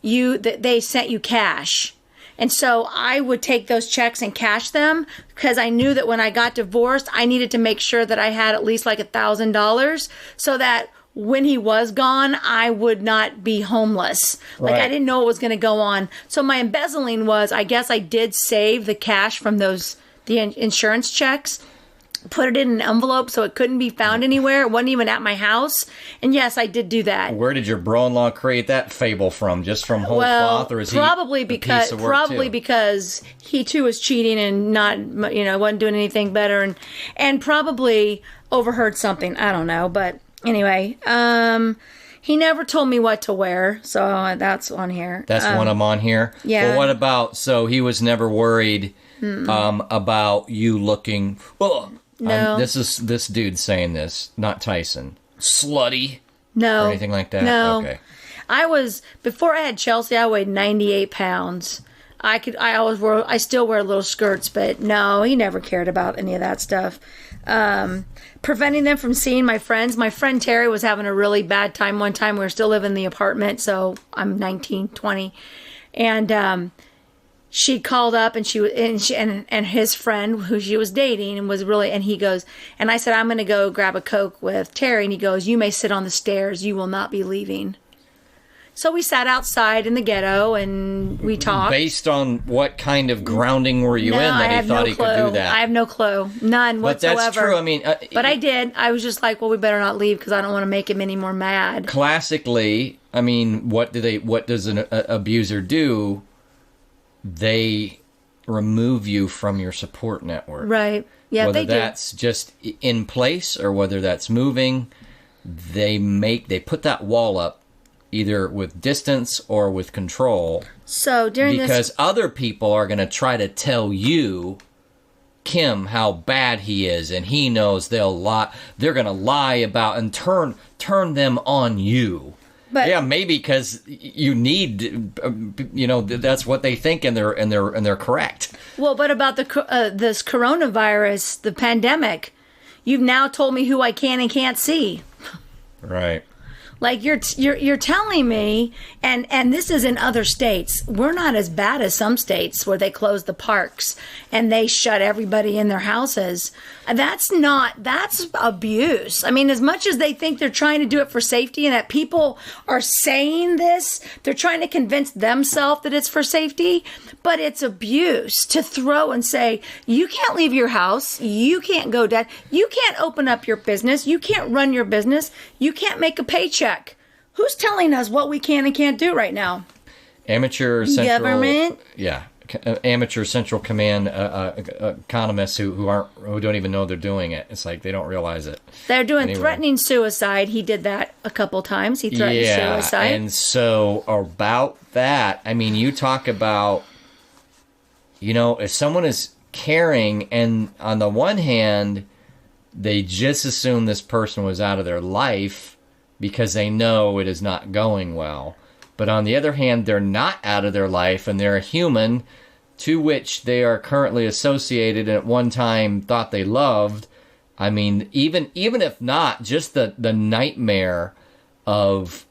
they sent you cash. And so I would take those checks and cash them because I knew that when I got divorced, I needed to make sure that I had at least like $1,000 so that when he was gone, I would not be homeless. Like, I didn't know what was going to go on. So my embezzling was, I guess I did save the cash from the insurance checks, put it in an envelope so it couldn't be found anywhere. It wasn't even at my house. And yes, I did do that. Where did your bro-in-law create that fable from? Just from whole cloth, or is probably he piece of work too? Because he too was cheating and not, wasn't doing anything better, and probably overheard something. I don't know, but anyway, he never told me what to wear, so that's on here. That's one I'm on here. Yeah. Well, what about? So he was never worried about you looking. Well, no. This is this dude saying this, not Tyson. Slutty. No. Or anything like that. No. Okay. Before I had Chelsea, I weighed 98 pounds. I still wear little skirts, but no, he never cared about any of that stuff. Preventing them from seeing my friends. My friend Terry was having a really bad time one time. We were still living in the apartment, so I'm 19, 20. And she called up and and his friend who she was dating and he goes, and I said, I'm going to go grab a Coke with Terry. And he goes, you may sit on the stairs. You will not be leaving. So we sat outside in the ghetto and we talked. Based on what kind of grounding were you in that he thought he could do that? I have no clue. None whatsoever. But that's true. I mean, but I did. I was just like, well, we better not leave because I don't want to make him any more mad. Classically, I mean, what does an abuser do? They remove you from your support network. Right. Yeah, whether they do. Whether that's just in place or whether that's moving, they put that wall up either with distance or with control. So because other people are going to try to tell you, Kim, how bad he is, and he knows they'll lie. They're going to lie about and turn them on you. But yeah, maybe because you need, that's what they think, and they're correct. Well, but about this coronavirus, the pandemic, you've now told me who I can and can't see. Right. Like you're telling me, and this is in other states. We're not as bad as some states where they close the parks and they shut everybody in their houses. That's abuse. I mean, as much as they think they're trying to do it for safety and that people are saying this, they're trying to convince themselves that it's for safety, but it's abuse to throw and say, you can't leave your house, you can't go down, you can't open up your business, you can't run your business, you can't make a paycheck. Who's telling us what we can and can't do right now? Amateur central government. Yeah, amateur central command economists who don't even know they're doing it. It's like they don't realize it. They're doing threatening suicide. He did that a couple times. He threatened suicide. And so about that, I mean, you talk about, if someone is caring, and on the one hand, they just assume this person was out of their life because they know it is not going well. But on the other hand, they're not out of their life, and they're a human to which they are currently associated and at one time thought they loved. I mean, even if not, just the nightmare of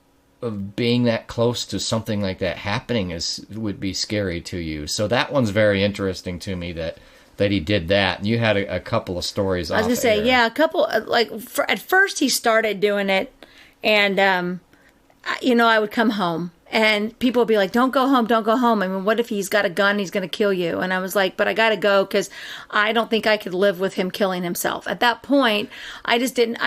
being that close to something like that happening would be scary to you. So that one's very interesting to me that he did that. And you had a couple of stories. I was gonna say, yeah, a couple. At first he started doing it, and I would come home. And people would be like, don't go home, don't go home. I mean, what if he's got a gun, he's going to kill you? And I was like, but I got to go because I don't think I could live with him killing himself. At that point, I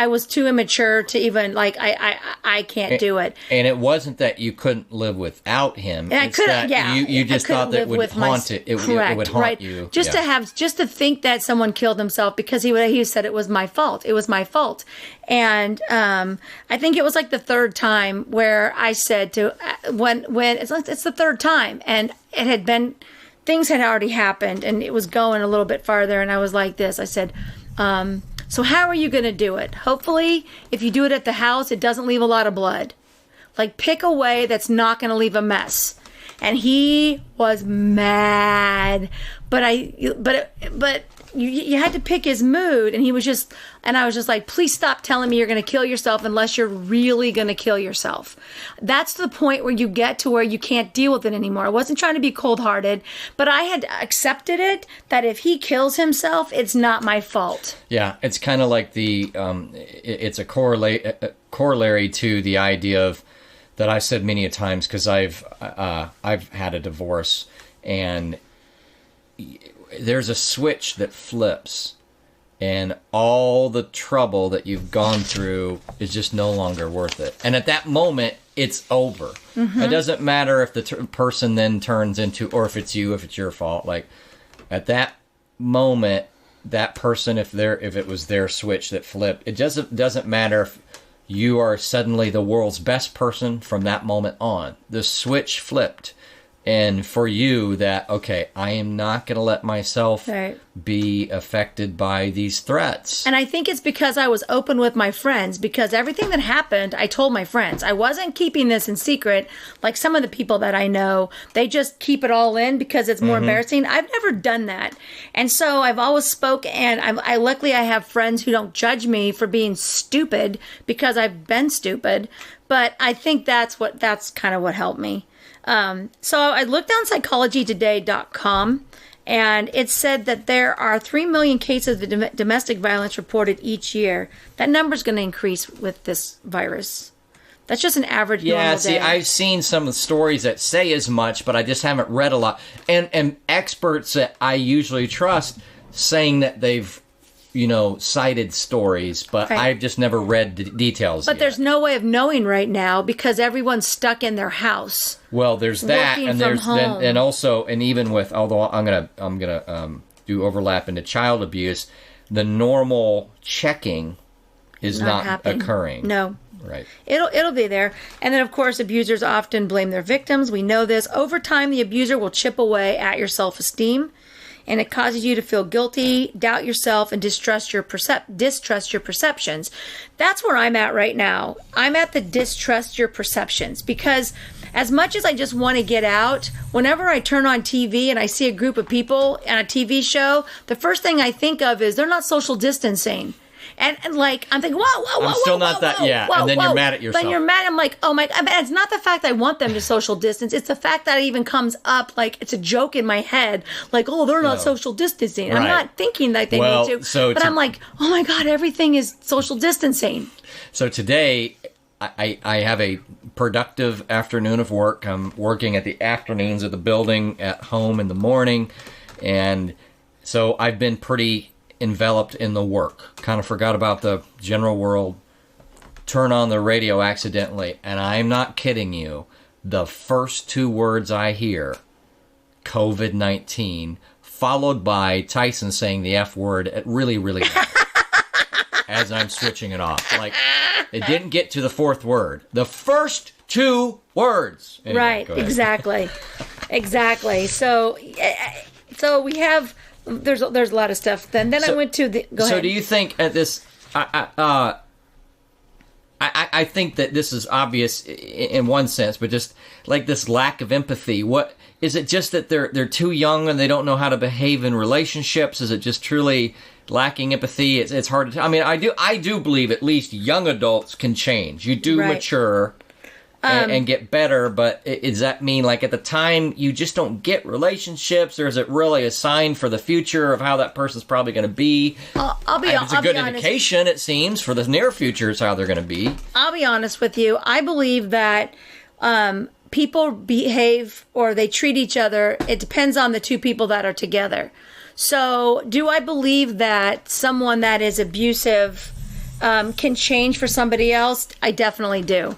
was too immature to even, I can't do it. And it wasn't that you couldn't live without him. And it's that you just thought that it would haunt it. It would haunt you. Just to think that someone killed himself because he said it was my fault. It was my fault. And I think it was like the third time where I said to when it's the third time, and it had been, things had already happened, and it was going a little bit farther, and I was like this. I said, so how are you going to do it? Hopefully, if you do it at the house, it doesn't leave a lot of blood. Like, pick a way that's not going to leave a mess. And he was mad, but you had to pick his mood, and he was just, and I was just like, please stop telling me you're going to kill yourself unless you're really going to kill yourself. That's the point where you get to where you can't deal with it anymore. I wasn't trying to be cold-hearted, but I had accepted it, that if he kills himself, it's not my fault. Yeah, it's kind of like it's a corollary to the idea of, that I've said many a times, because I've had a divorce, and there's a switch that flips, and all the trouble that you've gone through is just no longer worth it. And at that moment, it's over. Mm-hmm. It doesn't matter if the person then turns into, or if it's you, if it's your fault. Like, at that moment, that person, if it was their switch that flipped, it doesn't matter if you are suddenly the world's best person from that moment on. The switch flipped. And for you, that, okay, I am not going to let myself be affected by these threats. And I think it's because I was open with my friends, because everything that happened, I told my friends. I wasn't keeping this in secret. Like some of the people that I know, they just keep it all in because it's more embarrassing. I've never done that. And so I've always spoke, and luckily I have friends who don't judge me for being stupid because I've been stupid. But I think that's kind of what helped me. So I looked on psychologytoday.com, and it said that there are 3 million cases of domestic violence reported each year. That number's going to increase with this virus. That's just an average normal day. Yeah, see, I've seen some of the stories that say as much, but I just haven't read a lot. And experts that I usually trust saying that they've cited stories, but I've just never read details But yet. There's no way of knowing right now because everyone's stuck in their house. Well, there's that, working and from there's home. and also, and even with, although I'm gonna do overlap into child abuse, the normal checking is not happening. occurring. No. Right. It'll be there. And then, of course, abusers often blame their victims. We know this. Over time, the abuser will chip away at your self-esteem, and it causes you to feel guilty, doubt yourself, and distrust your perceptions. That's where I'm at right now. I'm at the distrust your perceptions, because as much as I just want to get out, whenever I turn on TV and I see a group of people on a TV show, the first thing I think of is they're not social distancing. And like, I'm thinking, whoa, I'm still not that, yeah. And then you're mad at yourself. Then you're mad. I'm like, oh my God. It's not the fact I want them to social distance. It's the fact that it even comes up like it's a joke in my head. Like, oh, they're not social distancing. Right. I'm not thinking that they need to. But I'm like, oh my God, everything is social distancing. So today, I have a productive afternoon of work. I'm working at the afternoons of the building, at home in the morning. And so I've been pretty enveloped in the work. Kind of forgot about the general world. Turn on the radio accidentally, and I'm not kidding you. The first 2 words I hear, COVID-19, followed by Tyson saying the F word at really, really loud as I'm switching it off. Like, it didn't get to the 4th word. The first 2 words. Anyway, right, exactly. Exactly. So we have... There's a lot of stuff. Then I went to the... Go ahead. So do you think at this... I think that this is obvious in one sense, but just like this lack of empathy. What is it? Just that they're too young and they don't know how to behave in relationships? Is it just truly lacking empathy? It's hard to tell. I mean, I do believe at least young adults can change. You do mature and get better, but does that mean like at the time you just don't get relationships, or is it really a sign for the future of how that person's probably going to be? It's a good indication, it seems, for the near future is how they're going to be. I'll be honest with you. I believe that people behave or they treat each other. It depends on the two people that are together. So do I believe that someone that is abusive can change for somebody else? I definitely do.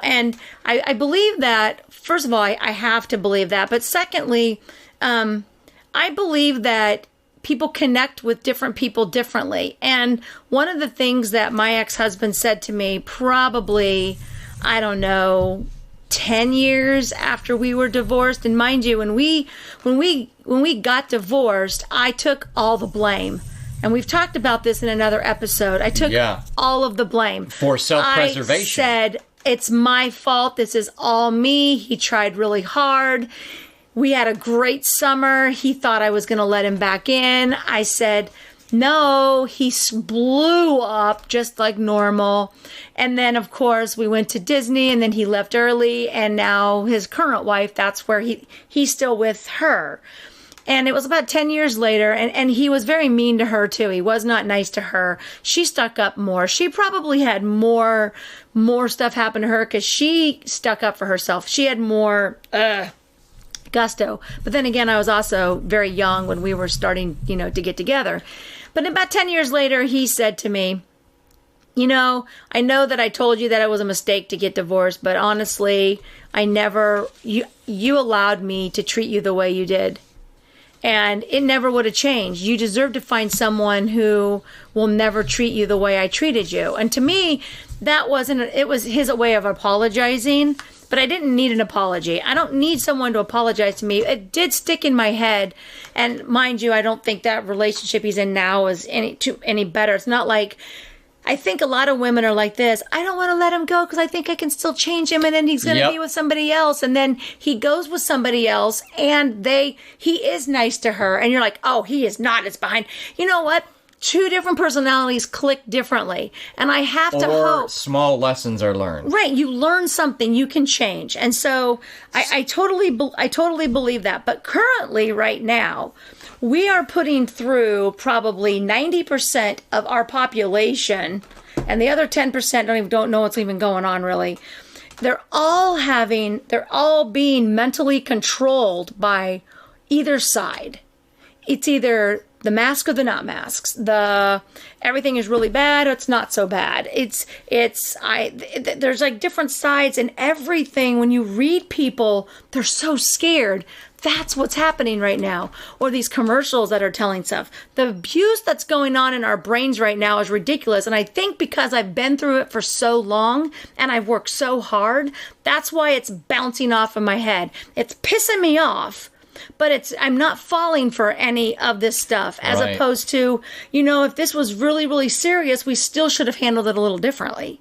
And I believe that, first of all, I have to believe that. But secondly, I believe that people connect with different people differently. And one of the things that my ex-husband said to me probably, I don't know, 10 years after we were divorced. And mind you, when we got divorced, I took all the blame. And we've talked about this in another episode. I took all of the blame. For self-preservation. I said, it's my fault. This is all me. He tried really hard. We had a great summer. He thought I was going to let him back in. I said, no, he blew up just like normal. And then, of course, we went to Disney, and then he left early. And now his current wife, that's where he's still with her. And it was about 10 years later, and he was very mean to her, too. He was not nice to her. She stuck up more. She probably had more stuff happen to her because she stuck up for herself. She had more gusto. But then again, I was also very young when we were starting, to get together. But about 10 years later, he said to me, I know that I told you that it was a mistake to get divorced, but honestly, you allowed me to treat you the way you did. And it never would have changed. You deserve to find someone who will never treat you the way I treated you. And to me, it was his way of apologizing, but I didn't need an apology. I don't need someone to apologize to me. It did stick in my head. And mind you, I don't think that relationship he's in now is any better. It's not like, I think a lot of women are like this. I don't want to let him go because I think I can still change him, and then he's going to be with somebody else. And then he goes with somebody else, and he is nice to her. And you're like, oh, he is not. It's behind. You know what? Two different personalities click differently. And I have to hope. Or small lessons are learned. Right. You learn something, you can change. And so I totally believe that. But currently, right now, we are putting through probably 90% of our population, and the other 10% don't know what's even going on, really. They're all being mentally controlled by either side. It's either the mask or the not masks. Everything is really bad or it's not so bad. There's like different sides and everything. When you read people, they're so scared. That's what's happening right now. Or these commercials that are telling stuff. The abuse that's going on in our brains right now is ridiculous. And I think because I've been through it for so long and I've worked so hard, that's why it's bouncing off in my head. It's pissing me off. But I'm not falling for any of this stuff, as opposed to, if this was really, really serious, we still should have handled it a little differently.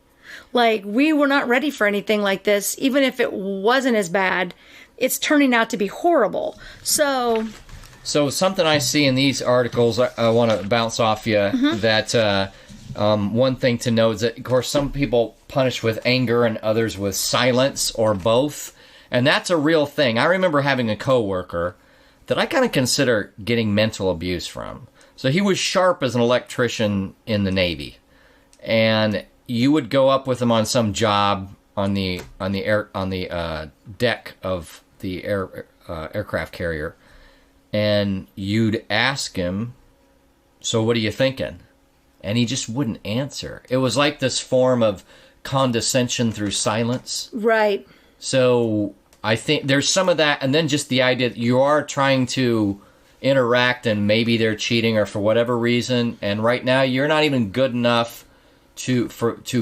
Like, we were not ready for anything like this. Even if it wasn't as bad, it's turning out to be horrible. So something I see in these articles, I want to bounce off you, that one thing to know is that, of course, some people punish with anger and others with silence or both. And that's a real thing. I remember having a coworker that I kind of consider getting mental abuse from. So he was sharp as an electrician in the Navy, and you would go up with him on some job on the deck of the aircraft carrier, and you'd ask him, "So what are you thinking?" And he just wouldn't answer. It was like this form of condescension through silence. Right. So I think there's some of that, and then just the idea that you are trying to interact and maybe they're cheating or for whatever reason, and right now you're not even good enough to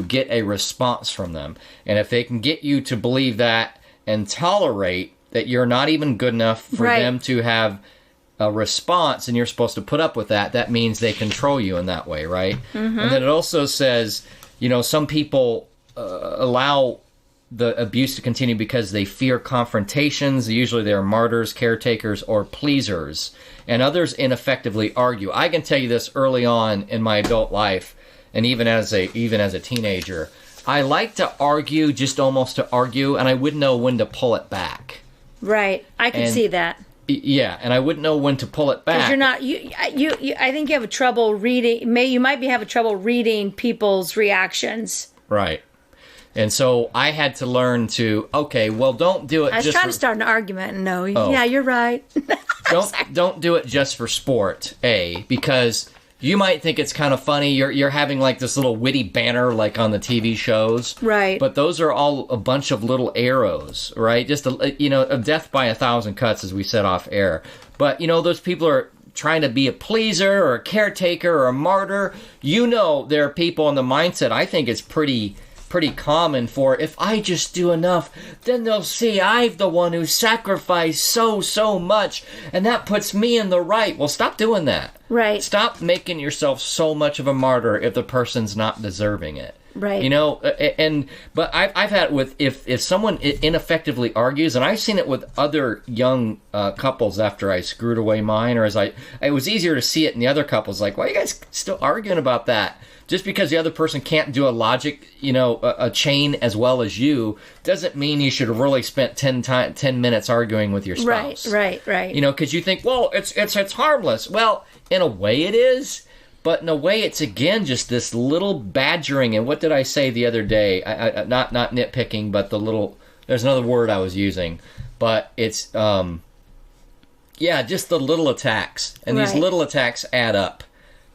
get a response from them. And if they can get you to believe that and tolerate that you're not even good enough for them to have a response and you're supposed to put up with that, that means they control you in that way, right? Mm-hmm. And then it also says some people allow the abuse to continue because they fear confrontations. Usually they're martyrs, caretakers, or pleasers. And others ineffectively argue. I can tell you this early on in my adult life, and even as a teenager, I like to argue just almost to argue, and I wouldn't know when to pull it back. Right. I can see that. Yeah, and I wouldn't know when to pull it back. Because you're not, you. I think you have trouble reading. You might be having trouble reading people's reactions. Right. And so I had to learn to, okay, well, don't do it. I was trying to start an argument, and no, yeah, you're right. Don't do it just for sport, because you might think it's kind of funny. You're having like this little witty banter like on the TV shows, right? But those are all a bunch of little arrows, right? Just a death by 1,000 cuts, as we said off air. But those people are trying to be a pleaser or a caretaker or a martyr. There are people in the mindset. I think it's pretty common for, if I just do enough, then they'll see I'm the one who sacrificed so much, and that puts me in the right. Well, stop doing that. Right. Stop making yourself so much of a martyr if the person's not deserving it. Right. But I've had it with, if someone ineffectively argues, and I've seen it with other young couples after I screwed away mine, or it was easier to see it in the other couples, like, why are you guys still arguing about that? Just because the other person can't do a logic, a chain as well as you, doesn't mean you should have really spent 10 minutes arguing with your spouse. Right. Because you think, well, it's harmless. Well, in a way it is, but in a way it's, again, just this little badgering. And what did I say the other day? I not nitpicking, but there's another word I was using. But it's, just the little attacks. And these little attacks add up.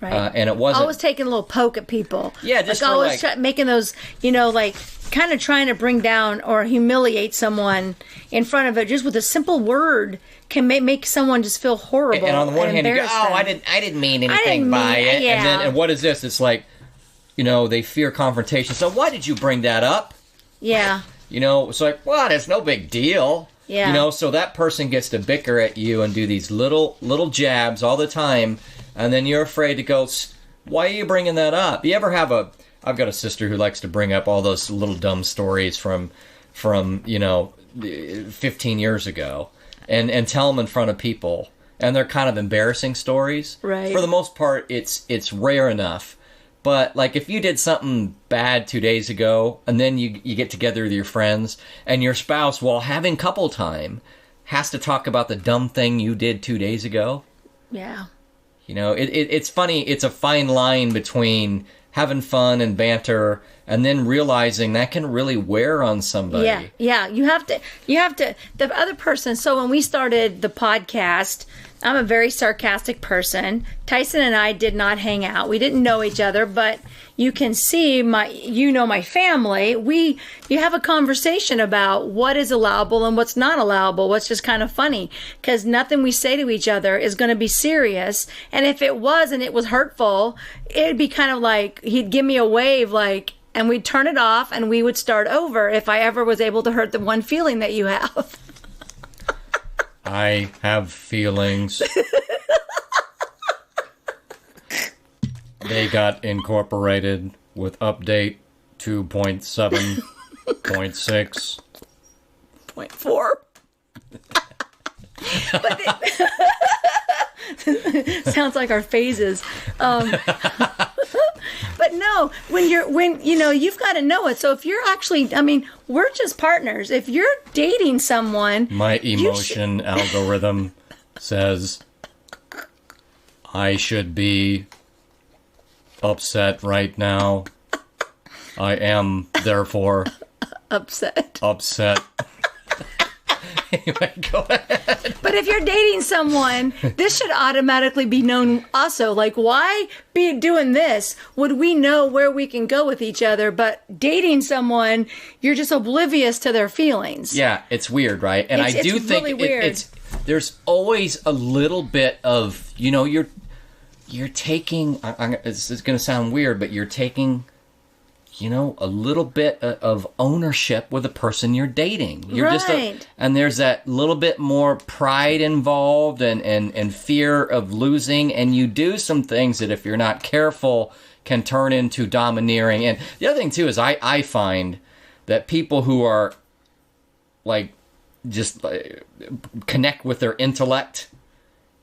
Right. And it wasn't always taking a little poke at people. Yeah, just like always making those, kind of trying to bring down or humiliate someone in front of it, just with a simple word can make someone just feel horrible. And on the one hand, you go, them. I didn't mean anything by it. Yeah. And what is this? It's like, they fear confrontation. So why did you bring that up? Yeah. It's like, what? It's no big deal. Yeah. So that person gets to bicker at you and do these little jabs all the time. And then you're afraid to go, why are you bringing that up? You ever have I've got a sister who likes to bring up all those little dumb stories from 15 years ago and tell them in front of people. And they're kind of embarrassing stories. Right. For the most part, it's rare enough. But, like, if you did something bad 2 days ago, and then you get together with your friends, and your spouse, while having couple time, has to talk about the dumb thing you did 2 days ago. Yeah. It's funny. It's a fine line between having fun and banter and then realizing that can really wear on somebody. Yeah. You have to, the other person. So when we started the podcast, I'm a very sarcastic person. Tyson and I did not hang out. We didn't know each other, but you can see my family. You have a conversation about what is allowable and what's not allowable, what's just kind of funny, because nothing we say to each other is going to be serious. And if it was and it was hurtful, it'd be kind of like he'd give me a wave, and we'd turn it off and we would start over if I ever was able to hurt the one feeling that you have. I have feelings. They got incorporated with update 2.7.6. 0.4. But sounds like our phases. But no, when you've got to know it. So if you're actually, we're just partners. If you're dating someone, my emotion algorithm says I should be upset right now. I am therefore upset. Anyway, go ahead. But if you're dating someone, this should automatically be known also. Like, why be doing this? Would we know where we can go with each other? But dating someone, you're just oblivious to their feelings. Yeah, it's weird, right? And I do think really weird. There's always a little bit of, you're taking, it's going to sound weird, but you're taking a little bit of ownership with the person you're dating. You're and there's that little bit more pride involved and fear of losing. And you do some things that if you're not careful can turn into domineering. And the other thing too is I find that people who are like just connect with their intellect,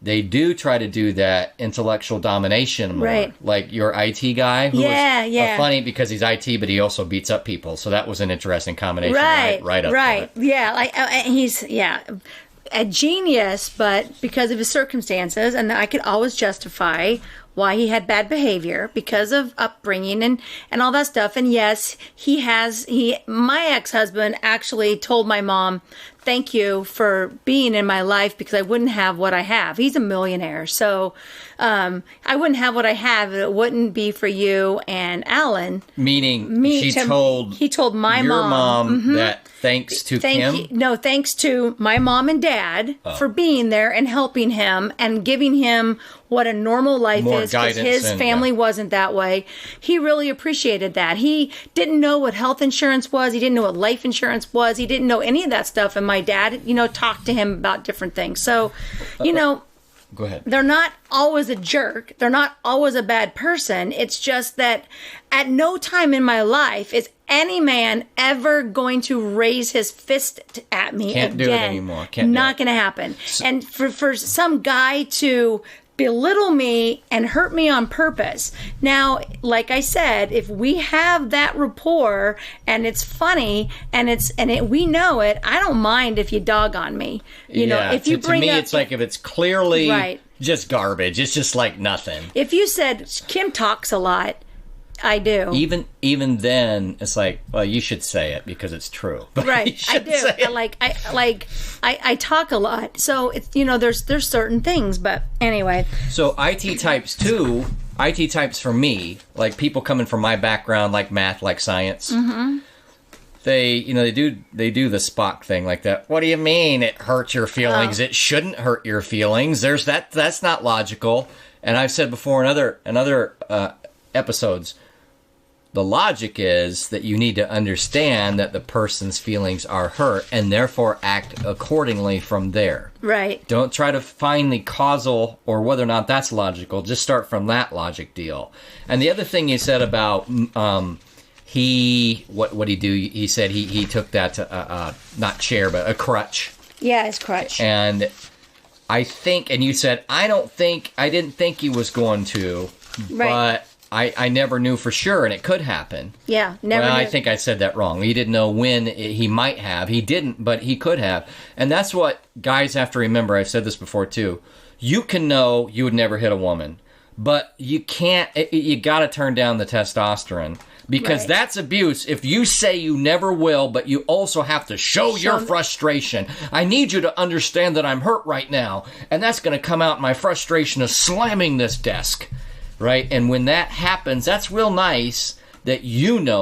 they do try to do that intellectual domination more. Right. Like your IT guy who was funny because he's IT, but he also beats up people. So that was an interesting combination. Right up right. Yeah, he's a genius, but because of his circumstances, and I could always justify why he had bad behavior because of upbringing and all that stuff. And yes, my ex-husband actually told my mom, thank you for being in my life because I wouldn't have what I have. He's a millionaire. So I wouldn't have what I have if it wouldn't be for you and Alan. Meaning he told my mom that thanks to Kim? No, thanks to my mom and dad for being there and helping him and giving him what a normal life is, because his family wasn't that way. He really appreciated that. He didn't know what health insurance was. He didn't know what life insurance was. He didn't know any of that stuff. And my dad, talked to him about different things. So, go ahead. They're not always a jerk. They're not always a bad person. It's just that at no time in my life is any man ever going to raise his fist at me again. Can't do it anymore. Not going to happen. And for some guy to belittle me and hurt me on purpose. Now, like I said, if we have that rapport and it's funny and we know it, I don't mind if you dog on me. If you bring to me, up, it's like if it's clearly just garbage, it's just like nothing. If you said Kim talks a lot, I do. Even then, it's like, well, you should say it because it's true. But right, I do. I talk a lot, so it's there's certain things. But anyway. So IT types too. IT types for me, like people coming from my background, like math, like science. Mm-hmm. They do the Spock thing like that. What do you mean it hurts your feelings? It shouldn't hurt your feelings. That's not logical. And I've said before in other episodes. The logic is that you need to understand that the person's feelings are hurt and therefore act accordingly from there. Right. Don't try to find the causal or whether or not that's logical. Just start from that logic deal. And the other thing you said about what he do? He said he took that not chair but a crutch. Yeah, his crutch. And I think, and you said I didn't think he was going to, but. I never knew for sure, and it could happen. Yeah, never knew. I think I said that wrong. He didn't know when he might have. He didn't, but he could have. And that's what guys have to remember. I've said this before, too. You can know you would never hit a woman, but you can't. You got to turn down the testosterone because that's abuse. If you say you never will, but you also have to show your frustration. I need you to understand that I'm hurt right now, and that's going to come out in my frustration of slamming this desk. Right? And when that happens, that's real nice that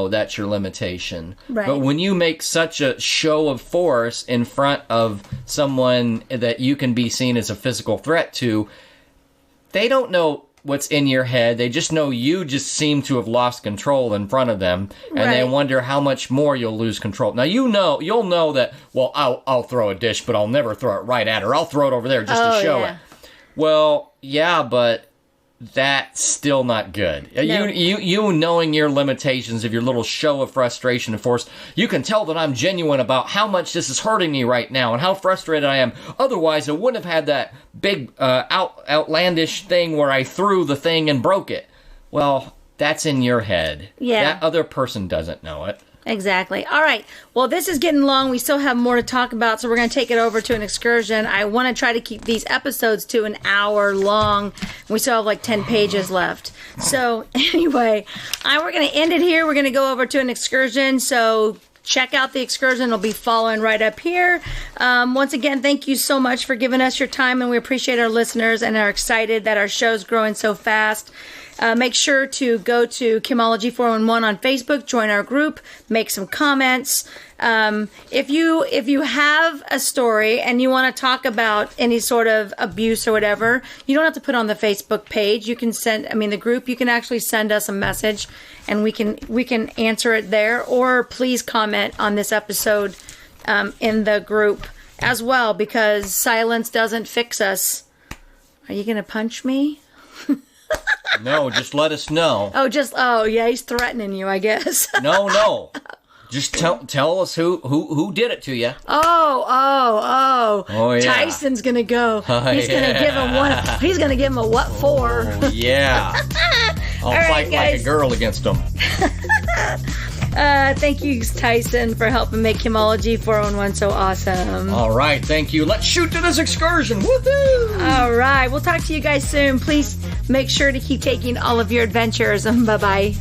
that's your limitation. Right. But when you make such a show of force in front of someone that you can be seen as a physical threat to, they don't know what's in your head. They just know you just seem to have lost control in front of them, and they wonder how much more you'll lose control. Now, you'll know that, well, I'll throw a dish, but I'll never throw it right at her. I'll throw it over there just to show it. Well, yeah, but that's still not good. No. You knowing your limitations of your little show of frustration and force, you can tell that I'm genuine about how much this is hurting me right now and how frustrated I am. Otherwise, I wouldn't have had that big outlandish thing where I threw the thing and broke it. Well, that's in your head. Yeah. That other person doesn't know it. Exactly. All right. Well, this is getting long. We still have more to talk about, so we're going to take it over to an excursion. I want to try to keep these episodes to an hour long. We still have like 10 pages left. So anyway, we're going to end it here. We're going to go over to an excursion. So check out the excursion. It'll be following right up here. Once again, thank you so much for giving us your time, and we appreciate our listeners and are excited that our show's growing so fast. Make sure to go to Chemology 411 on Facebook, join our group, make some comments. If you have a story and you want to talk about any sort of abuse or whatever, you don't have to put on the Facebook page. You can the group, you can actually send us a message and we can answer it there, or please comment on this episode in the group as well, because silence doesn't fix us. Are you going to punch me? No, just let us know. Oh yeah, he's threatening you, I guess. No. Just tell us who did it to you. Oh yeah. Tyson's gonna go. He's gonna give him one. He's gonna give him a what for? Oh, yeah. I'll fight like a girl against him. Thank you, Tyson, for helping make Chemology 411 so awesome. All right, thank you. Let's shoot to this excursion. Woohoo! All right, we'll talk to you guys soon. Please make sure to keep taking all of your adventures. Bye-bye.